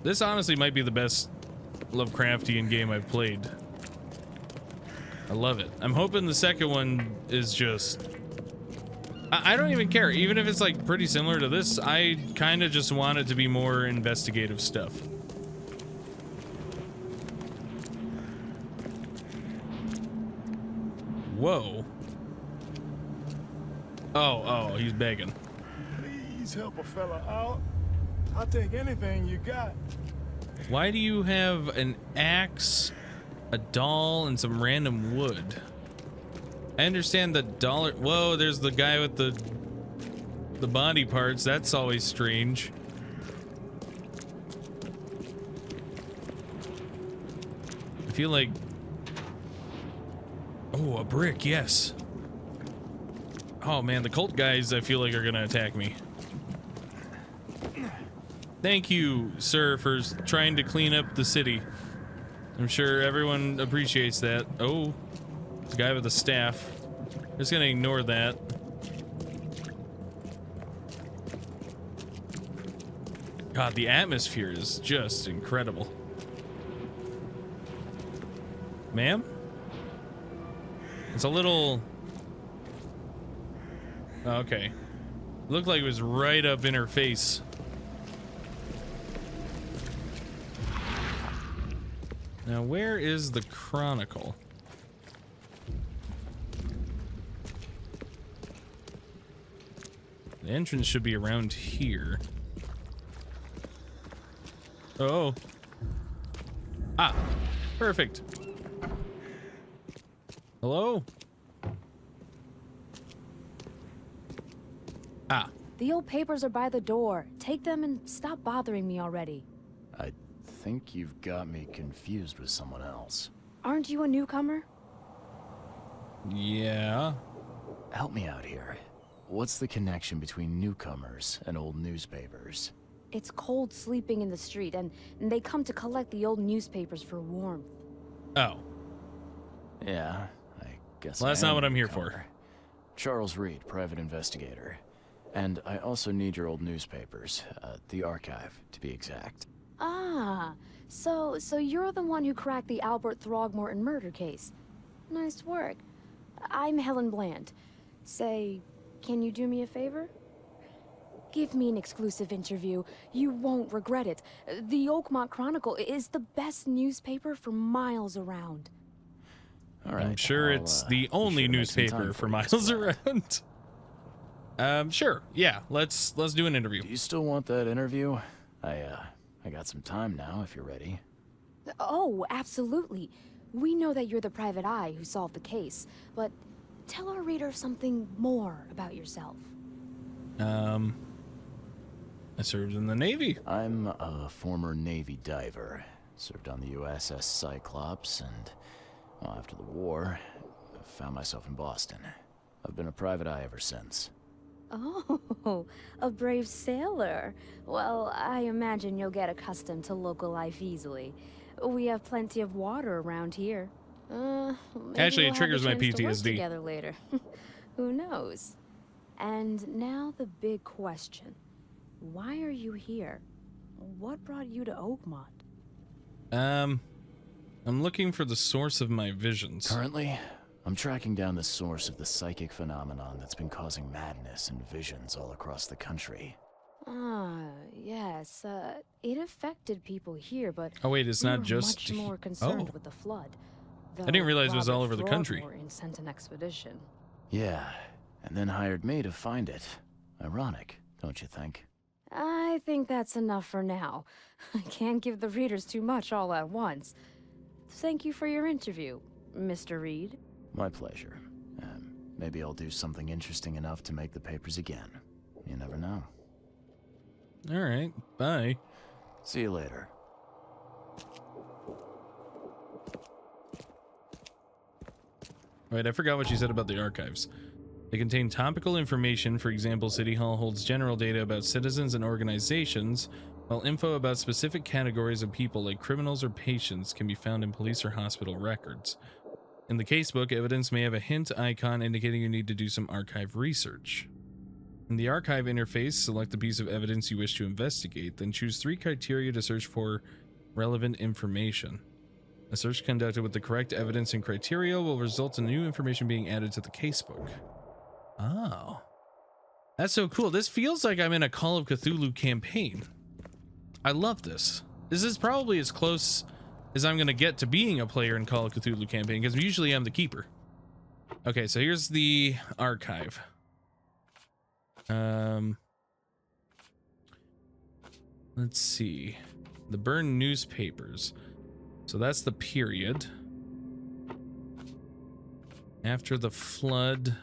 This honestly might be the best Lovecraftian game I've played. I love it. I'm hoping the second one is just... I don't even care. Even if it's like pretty similar to this, I kind of just want it to be more investigative stuff. Whoa. Oh, he's begging. Please help a fella out. I'll take anything you got. Why do you have an axe, a doll, and some random wood? I understand the dollar. Whoa, there's the guy with the body parts. That's always strange. I feel like... Oh, a brick, yes. Oh man, the cult guys I feel like are gonna attack me. Thank you, sir, for trying to clean up the city. I'm sure everyone appreciates that. Oh, the guy with the staff. Just gonna ignore that. God, the atmosphere is just incredible. Ma'am? It's a little... Oh, okay. Looked like it was right up in her face. Now, where is the Chronicle? The entrance should be around here. Oh. Ah, perfect. Hello? Ah. The old papers are by the door. Take them and stop bothering me already. I think you've got me confused with someone else. Aren't you a newcomer? Yeah. Help me out here. What's the connection between newcomers and old newspapers? It's cold sleeping in the street, and they come to collect the old newspapers for warmth. Oh. Yeah, I guess. Well, that's not what I'm here for. Charles Reed, private investigator. And I also need your old newspapers, the archive, to be exact. Ah, so you're the one who cracked the Albert Throgmorton murder case. Nice work. I'm Helen Bland. Say, can you do me a favor? Give me an exclusive interview. You won't regret it. The Oakmont Chronicle is the best newspaper for miles around. All right, I'm sure it's the only newspaper for miles around. Sure. Yeah, let's do an interview. Do you still want that interview? I got some time now if you're ready. Oh, absolutely. We know that you're the private eye who solved the case, but tell our reader something more about yourself. I served in the Navy. I'm a former Navy diver. Served on the USS Cyclops, and well, after the war, I found myself in Boston. I've been a private eye ever since. Oh, a brave sailor. Well, I imagine you'll get accustomed to local life easily. We have plenty of water around here. Actually, it we'll triggers have my a chance to work PTSD. together later. Who knows? And now the big question. Why are you here? What brought you to Oakmont? I'm looking for the source of my visions. Currently, I'm tracking down the source of the psychic phenomenon that's been causing madness and visions all across the country. Ah, yes. It affected people here, but Oh wait, it's we not were just much more concerned oh. with the flood. I didn't realize it was all over the country. Throgmorton sent an expedition. Yeah, and then hired me to find it. Ironic, don't you think? I think that's enough for now. I can't give the readers too much all at once. Thank you for your interview, Mr. Reed. My pleasure. Maybe I'll do something interesting enough to make the papers again. You never know. All right, bye. See you later. Wait, I forgot what she said about the archives. They contain topical information. For example, City Hall holds general data about citizens and organizations, while info about specific categories of people like criminals or patients can be found in police or hospital records. In the casebook, evidence may have a hint icon indicating you need to do some archive research. In the archive interface, select the piece of evidence you wish to investigate, then choose 3 criteria to search for relevant information. A search conducted with the correct evidence and criteria will result in new information being added to the casebook. Oh. That's so cool. This feels like I'm in a Call of Cthulhu campaign. I love this. This is probably as close as I'm going to get to being a player in Call of Cthulhu campaign, because usually I'm the keeper. Okay, so here's the archive. Let's see. The burned newspapers. So that's the period. After the flood.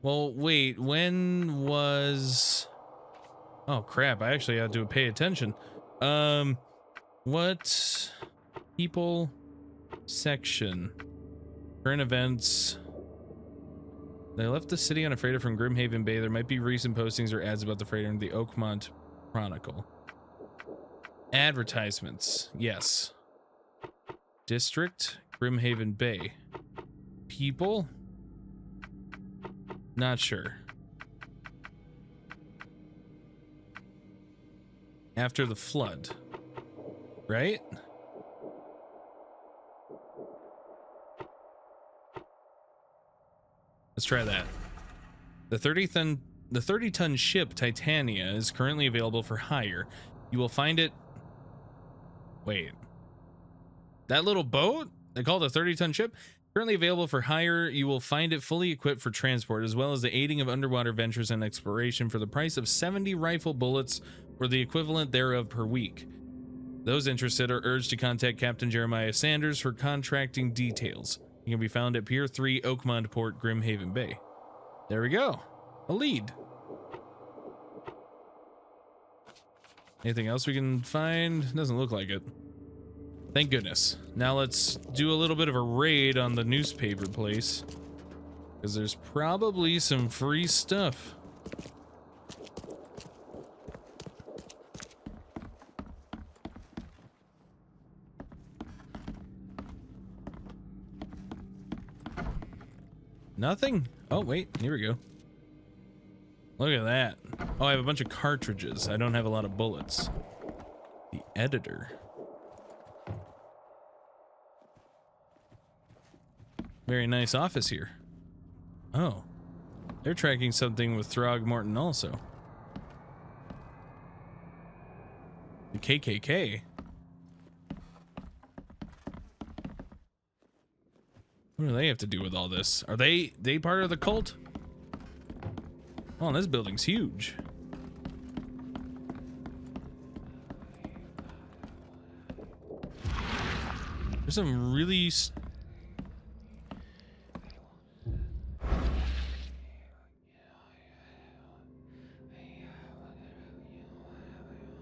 Well, wait, when was... Oh, crap, I actually had to pay attention. What people section? Current events. They left the city on a freighter from Grimhaven Bay. There might be recent postings or ads about the freighter in the Oakmont Chronicle. Advertisements. Yes. District. Grimhaven Bay. People. Not sure. After the flood. Right? Let's try that. The 30-ton ship Titania is currently available for hire. You will find it... Wait. That little boat? They call it a 30-ton ship? Currently available for hire. You will find it fully equipped for transport, as well as the aiding of underwater ventures and exploration for the price of 70 rifle bullets or the equivalent thereof per week. Those interested are urged to contact Captain Jeremiah Sanders for contracting details. He can be found at Pier 3, Oakmont Port, Grimhaven Bay. There we go. A lead. Anything else we can find? Doesn't look like it. Thank goodness. Now let's do a little bit of a raid on the newspaper place, because there's probably some free stuff. Nothing? Oh, wait, here we go. Look at that. Oh, I have a bunch of cartridges. I don't have a lot of bullets. The editor. Very nice office here. Oh. They're tracking something with Throgmorton also. The KKK. What do they have to do with all this? Are they part of the cult? Oh, this building's huge. There's some really...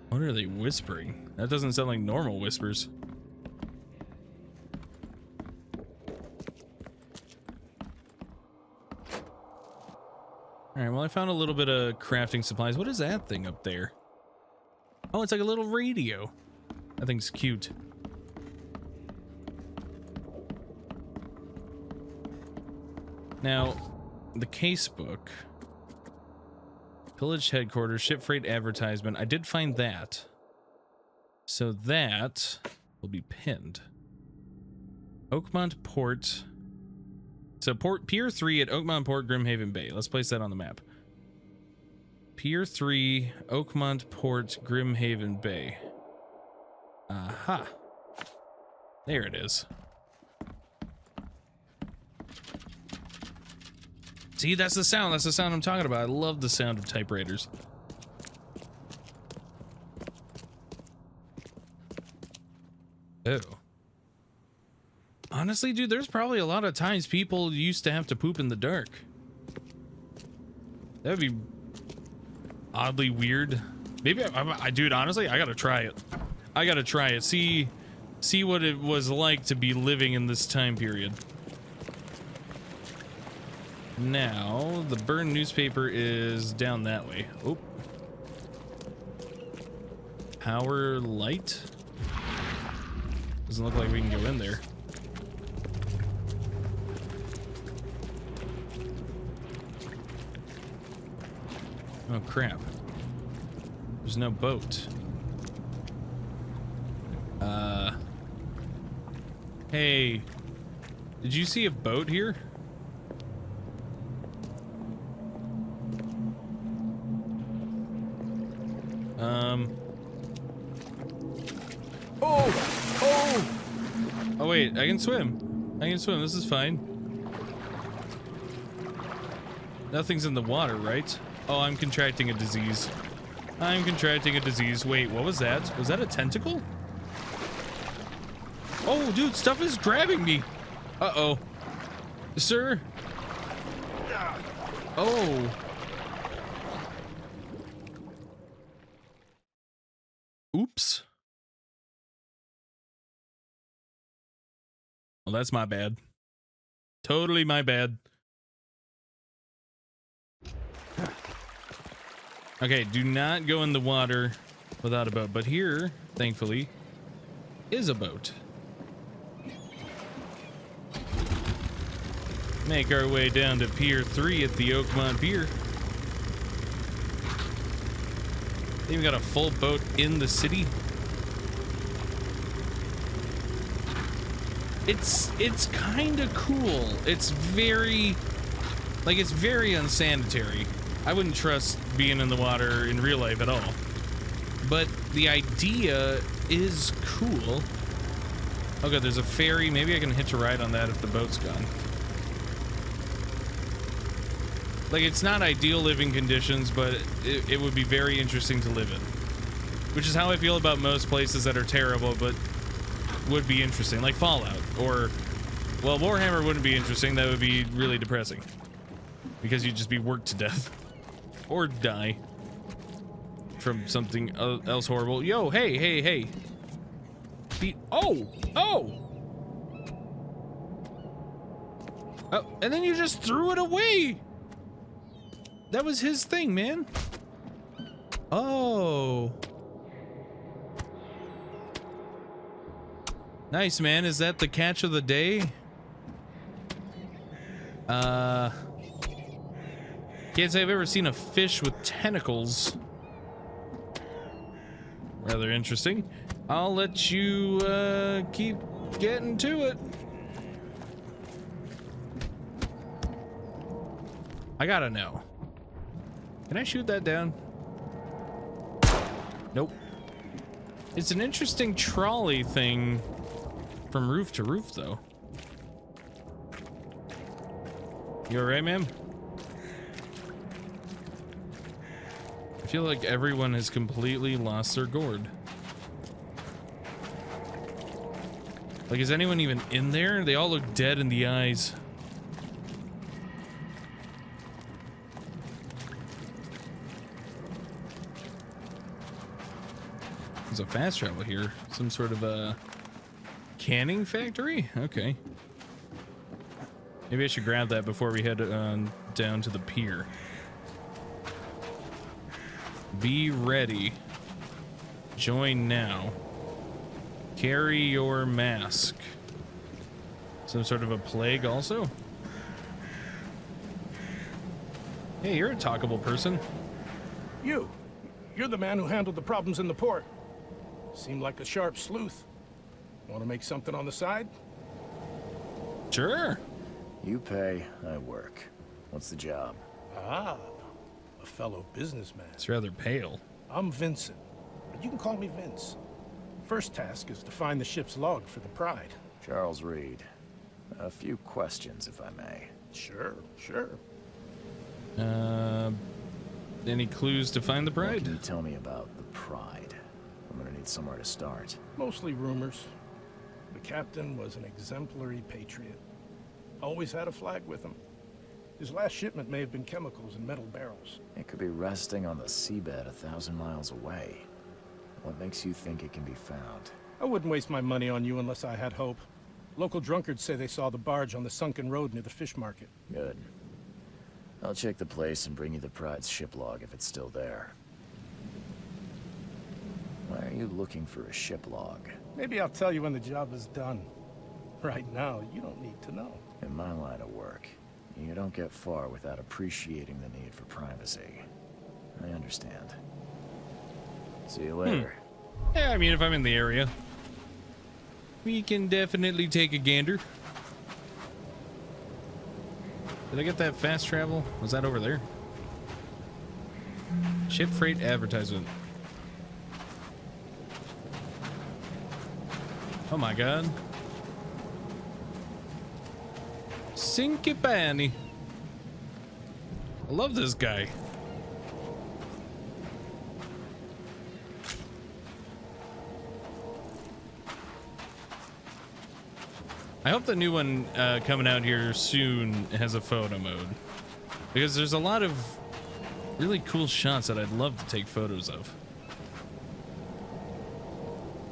What are they whispering? That doesn't sound like normal whispers. Alright, well, I found a little bit of crafting supplies. What is that thing up there? Oh, it's like a little radio. That thing's cute. Now, the casebook. Pillage headquarters, ship freight advertisement. I did find that. So that will be pinned. Oakmont Port. So Pier 3 at Oakmont Port, Grimhaven Bay. Let's place that on the map. Pier 3, Oakmont Port, Grimhaven Bay. Aha. There it is. See, that's the sound. That's the sound I'm talking about. I love the sound of typewriters. Oh. Honestly, dude, there's probably a lot of times people used to have to poop in the dark. That would be oddly weird. Maybe dude, honestly, I gotta try it. I gotta try it. See what it was like to be living in this time period. Now, the burned newspaper is down that way. Oh. Power light? Doesn't look like we can go in there. Oh, crap. There's no boat. Hey. Did you see a boat here? Oh, wait, I can swim. I can swim, this is fine. Nothing's in the water, right? Oh, I'm contracting a disease. I'm contracting a disease. Wait, what was that? Was that a tentacle? Oh, dude, stuff is grabbing me. Uh-oh. Sir? Oh. Oops. Well, that's my bad. Totally my bad. Okay, do not go in the water without a boat. But here, thankfully, is a boat. Make our way down to Pier 3 at the Oakmont Pier. They even got a full boat in the city. It's kind of cool. It's very, like, it's very unsanitary. I wouldn't trust being in the water in real life at all. But the idea is cool. Okay, there's a ferry. Maybe I can hitch a ride on that if the boat's gone. Like, it's not ideal living conditions, but it would be very interesting to live in. Which is how I feel about most places that are terrible, but would be interesting. Like Fallout, or, well, Warhammer wouldn't be interesting. That would be really depressing. Because you'd just be worked to death. Or die. From something else horrible. Yo, hey, hey, hey. Oh! Oh! Oh, and then you just threw it away! That was his thing, man. Oh. Nice, man. Is that the catch of the day? Can't say I've ever seen a fish with tentacles. Rather interesting. I'll let you, keep getting to it. I gotta know. Can I shoot that down? Nope. It's an interesting trolley thing from roof to roof, though. You alright, ma'am? I feel like everyone has completely lost their gourd. Like, is anyone even in there? They all look dead in the eyes. There's a fast travel here. Some sort of a canning factory? Okay. Maybe I should grab that before we head down to the pier. Be ready. Join now. Carry your mask. Some sort of a plague also? Hey, you're a talkable person. You're the man who handled the problems in the port. Seemed like a sharp sleuth. Want to make something on the side? Sure. You pay, I work. What's the job? Ah, a fellow businessman. It's rather pale. I'm Vincent, but you can call me Vince. First task is to find the ship's log for the Pride. Charles Reed. A few questions, if I may. Sure, sure. Any clues to find the Pride? What can you tell me about the Pride? I'm gonna need somewhere to start. Mostly rumors. The captain was an exemplary patriot. Always had a flag with him. His last shipment may have been chemicals in metal barrels. It could be resting on the seabed 1,000 miles away. What makes you think it can be found? I wouldn't waste my money on you unless I had hope. Local drunkards say they saw the barge on the sunken road near the fish market. Good. I'll check the place and bring you the Pride's ship log if it's still there. Why are you looking for a ship log? Maybe I'll tell you when the job is done. Right now, you don't need to know. In my line of work, you don't get far without appreciating the need for privacy. I understand. See you later. Yeah, I mean, if I'm in the area, we can definitely take a gander. Did I get that fast travel? Was that over there? Ship freight advertisement. Oh my god. Sinky Panny. I love this guy. I hope the new one coming out here soon has a photo mode, because there's a lot of really cool shots that I'd love to take photos of.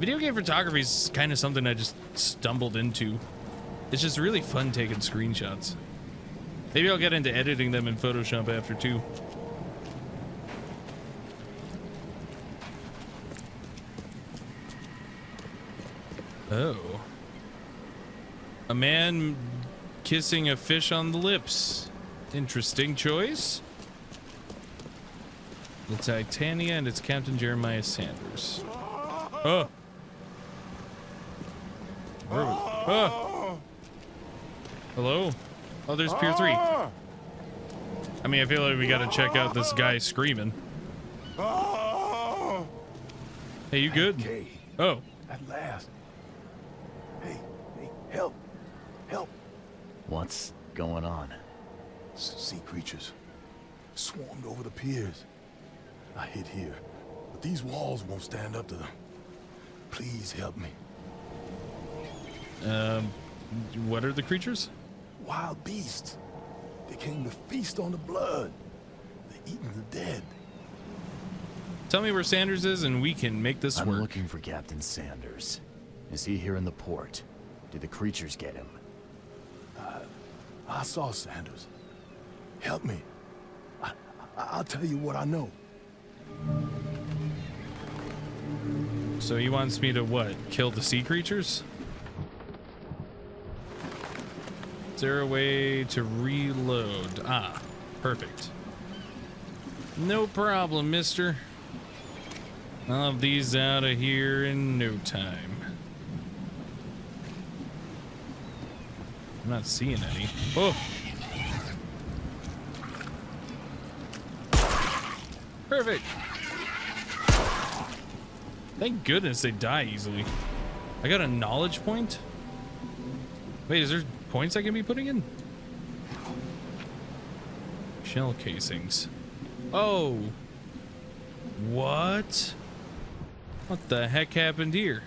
Video game photography is kind of something I just stumbled into. It's just really fun taking screenshots. Maybe I'll get into editing them in Photoshop after too. Oh. A man kissing a fish on the lips. Interesting choice. The Titania and its Captain Jeremiah Sanders. Oh. Where are we? Oh. Hello? Oh, there's Pier 3. I mean, I feel like we gotta check out this guy screaming. Hey, you good? Okay. Oh. At last. Hey, help. Help. What's going on? Sea creatures swarmed over the piers. I hid here, but these walls won't stand up to them. Please help me. What are the creatures? Wild beasts. They came to feast on the blood. They're eating the dead. Tell me where Sanders is and we can make this work. I'm looking for Captain Sanders. Is he here in the port? Did the creatures get him? I saw Sanders. Help me. I'll tell you what I know. So he wants me to what? Kill the sea creatures? Is there a way to reload? Ah, perfect. No problem, mister. I'll have these out of here in no time. I'm not seeing any. Oh! Perfect! Thank goodness they die easily. I got a knowledge point? Wait, is there points I can be putting in? Shell casings. Oh! What? What the heck happened here?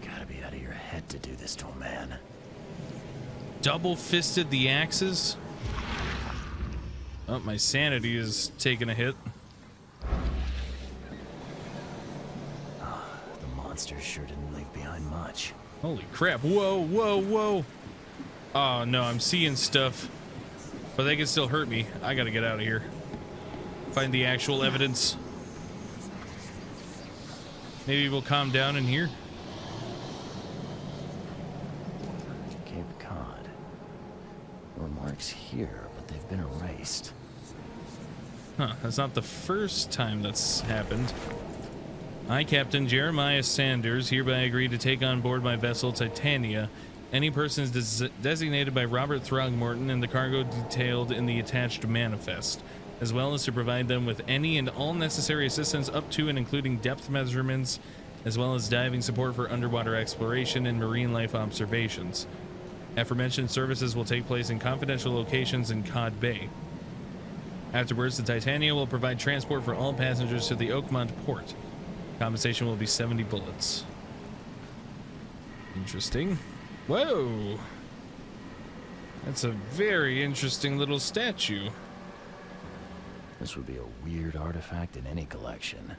Gotta be out of your head to do this to a man. Double-fisted the axes? Oh, my sanity is taking a hit. The monsters sure didn't leave behind much. Holy crap. Whoa, whoa, whoa. Oh, no, I'm seeing stuff. But they can still hurt me. I gotta get out of here. Find the actual evidence. Maybe we'll calm down in here. Cape Cod. There were marks here, but they've been erased. Huh, that's not the first time that's happened. I, Captain Jeremiah Sanders, hereby agree to take on board my vessel Titania any persons designated by Robert Throgmorton and the cargo detailed in the attached manifest, as well as to provide them with any and all necessary assistance up to and including depth measurements, as well as diving support for underwater exploration and marine life observations. Aforementioned services will take place in confidential locations in Cod Bay. Afterwards, the Titania will provide transport for all passengers to the Oakmont port. Compensation will be 70 bullets. Interesting. Whoa! That's a very interesting little statue. This would be a weird artifact in any collection.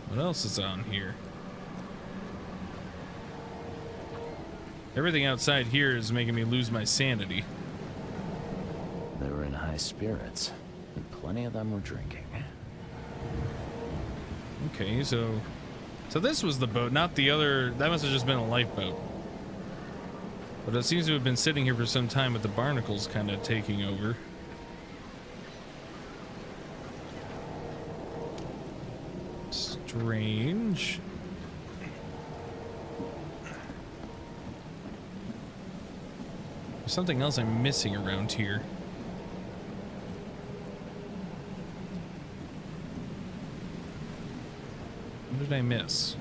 What else is on here? Everything outside here is making me lose my sanity. They were in high spirits, and plenty of them were drinking. Okay, so this was the boat, not the other. That must have just been a lifeboat. But it seems to have been sitting here for some time with the barnacles kind of taking over. Strange. There's something else I'm missing around here. What did I miss?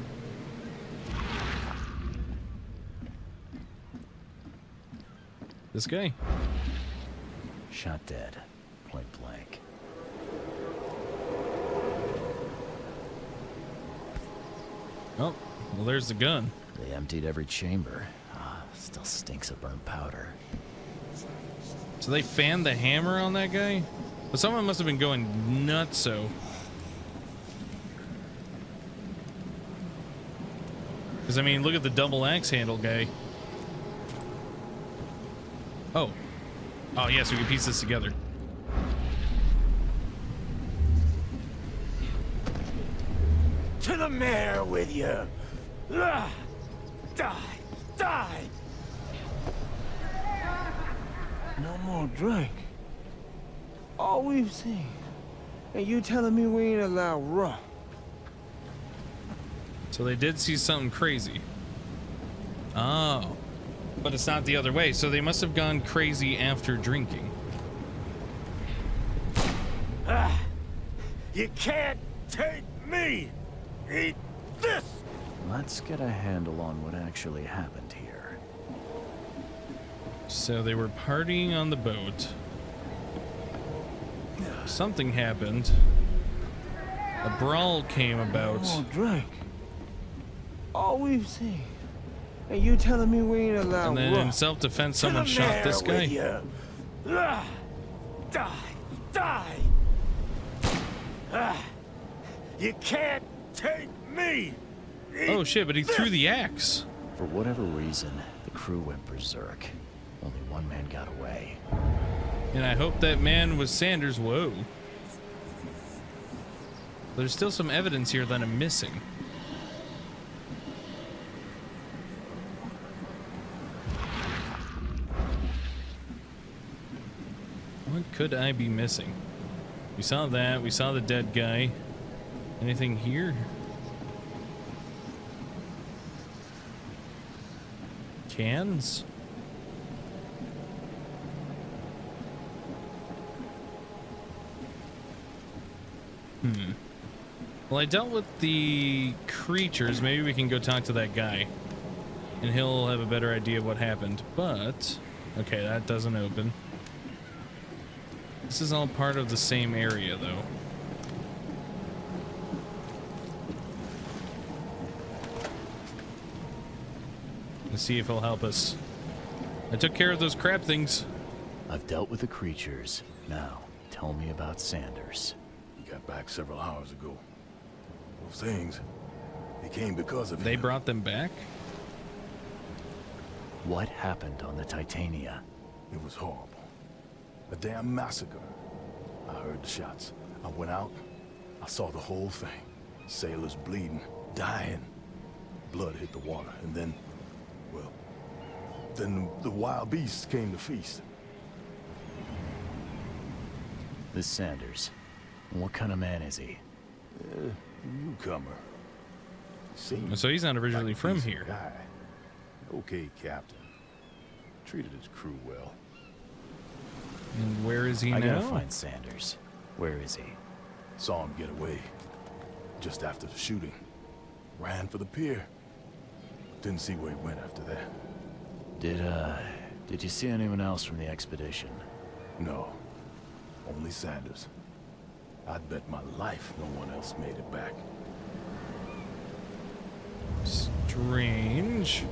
This guy. Shot dead. Point blank. Oh, well, there's the gun. They emptied every chamber. Ah, still stinks of burnt powder. So they fanned the hammer on that guy? But someone must have been going nuts, so. Because, I mean, look at the double axe handle guy. Oh. Oh, yes, we can piece this together. To the mayor with you! Die! Die! No more drink. All we've seen. And you telling me we ain't allowed rum? So they did see something crazy. Oh. But it's not the other way, so they must have gone crazy after drinking. You can't take me! Eat this! Let's get a handle on what actually happened here. So they were partying on the boat. Something happened. A brawl came about. No more drink. All we've seen. And you telling me we ain't allowed And then rum? in self-defense, someone shot this guy. Die! Die! You can't take me! Oh shit, but he threw the axe. For whatever reason, the crew went berserk. Only one man got away. And I hope that man was Sanders. Whoa. There's still some evidence here that I'm missing. What could I be missing? We saw that. We saw the dead guy. Anything here? Cans? Well, I dealt with the creatures. Maybe we can go talk to that guy. And he'll have a better idea of what happened. But, okay, that doesn't open. This is all part of the same area, though. Let's see if he'll help us. I took care of those crab things. I've dealt with the creatures. Now, tell me about Sanders. He got back several hours ago. Those things, they came because of him. They brought them back? What happened on the Titania? It was horrible. A damn massacre. I heard the shots. I went out. I saw the whole thing. Sailors bleeding, dying. Blood hit the water, and then, well, then the wild beasts came to feast. This Sanders. What kind of man is he? Newcomer. So he's not originally like a from decent here. Guy. Okay, Captain. Treated his crew well. And where is he I now? gotta find Sanders. Where is he? Saw him get away. Just after the shooting. Ran for the pier. Didn't see where he went after that. Did you see anyone else from the expedition? No. Only Sanders. I'd bet my life no one else made it back. Strange.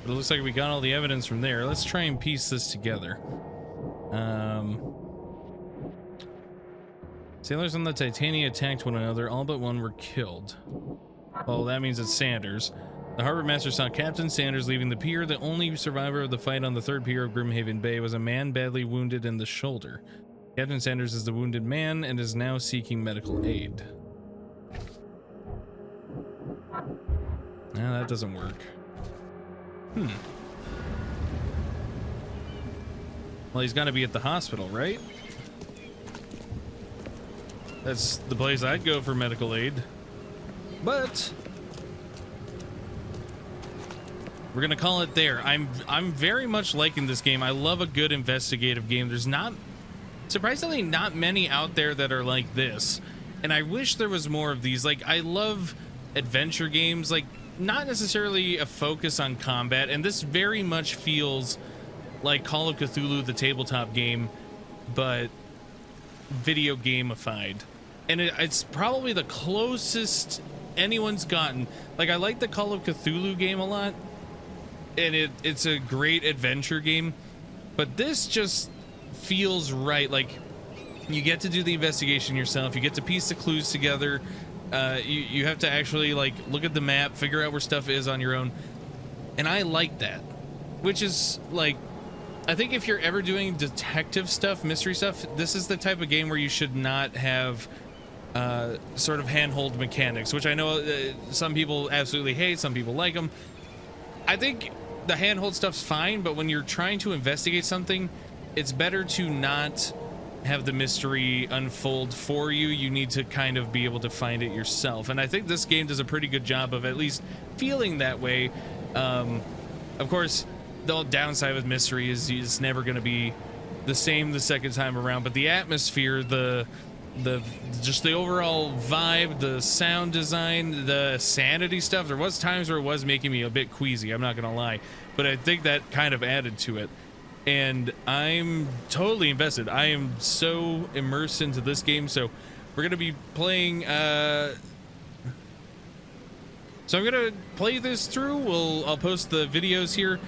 But it looks like we got all the evidence from there. Let's try and piece this together. Sailors on the Titania attacked one another. All but one were killed. Well, that means it's Sanders. The harbor master saw Captain Sanders leaving the pier. The only survivor of the fight on the third pier of Grimhaven Bay was a man badly wounded in the shoulder. Captain Sanders is the wounded man and is now seeking medical aid. Nah, that doesn't work. Well, he's got to be at the hospital, right? That's the place I'd go for medical aid. But we're gonna call it there. I'm very much liking this game. I love a good investigative game. There's surprisingly not many out there that are like this, and I wish there was more of these. Like, I love adventure games, like not necessarily a focus on combat, and this very much feels like Call of Cthulhu, the tabletop game, but video gamified. And it's probably the closest anyone's gotten. Like, I like the Call of Cthulhu game a lot, and it's a great adventure game, but this just feels right. Like, you get to do the investigation yourself, you get to piece the clues together, you have to actually like look at the map, figure out where stuff is on your own, and I like that. Which is like, I think if you're ever doing detective stuff, mystery stuff, this is the type of game where you should not have sort of handhold mechanics, which I know some people absolutely hate, some people like them. I think the handhold stuff's fine, but when you're trying to investigate something, it's better to not have the mystery unfold for you. You need to kind of be able to find it yourself, and I think this game does a pretty good job of at least feeling that way. Of course, the downside with mystery is it's never going to be the same the second time around, but the atmosphere, just the overall vibe, the sound design, the sanity stuff, there was times where it was making me a bit queasy, I'm not gonna lie, but I think that kind of added to it, and I'm totally invested. I am so immersed into this game. So we're gonna be playing so I'm gonna play this through. I'll post the videos here.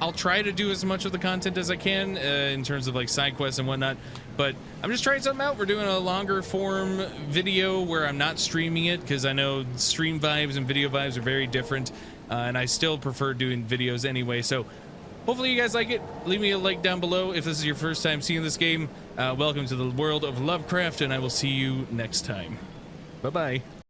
I'll try to do as much of the content as I can in terms of like side quests and whatnot, but I'm just trying something out. We're doing a longer form video where I'm not streaming it, because I know stream vibes and video vibes are very different, and I still prefer doing videos anyway. So hopefully you guys like it. Leave me a like down below if this is your first time seeing this game. Welcome to the world of Lovecraft, and I will see you next time. Bye-bye.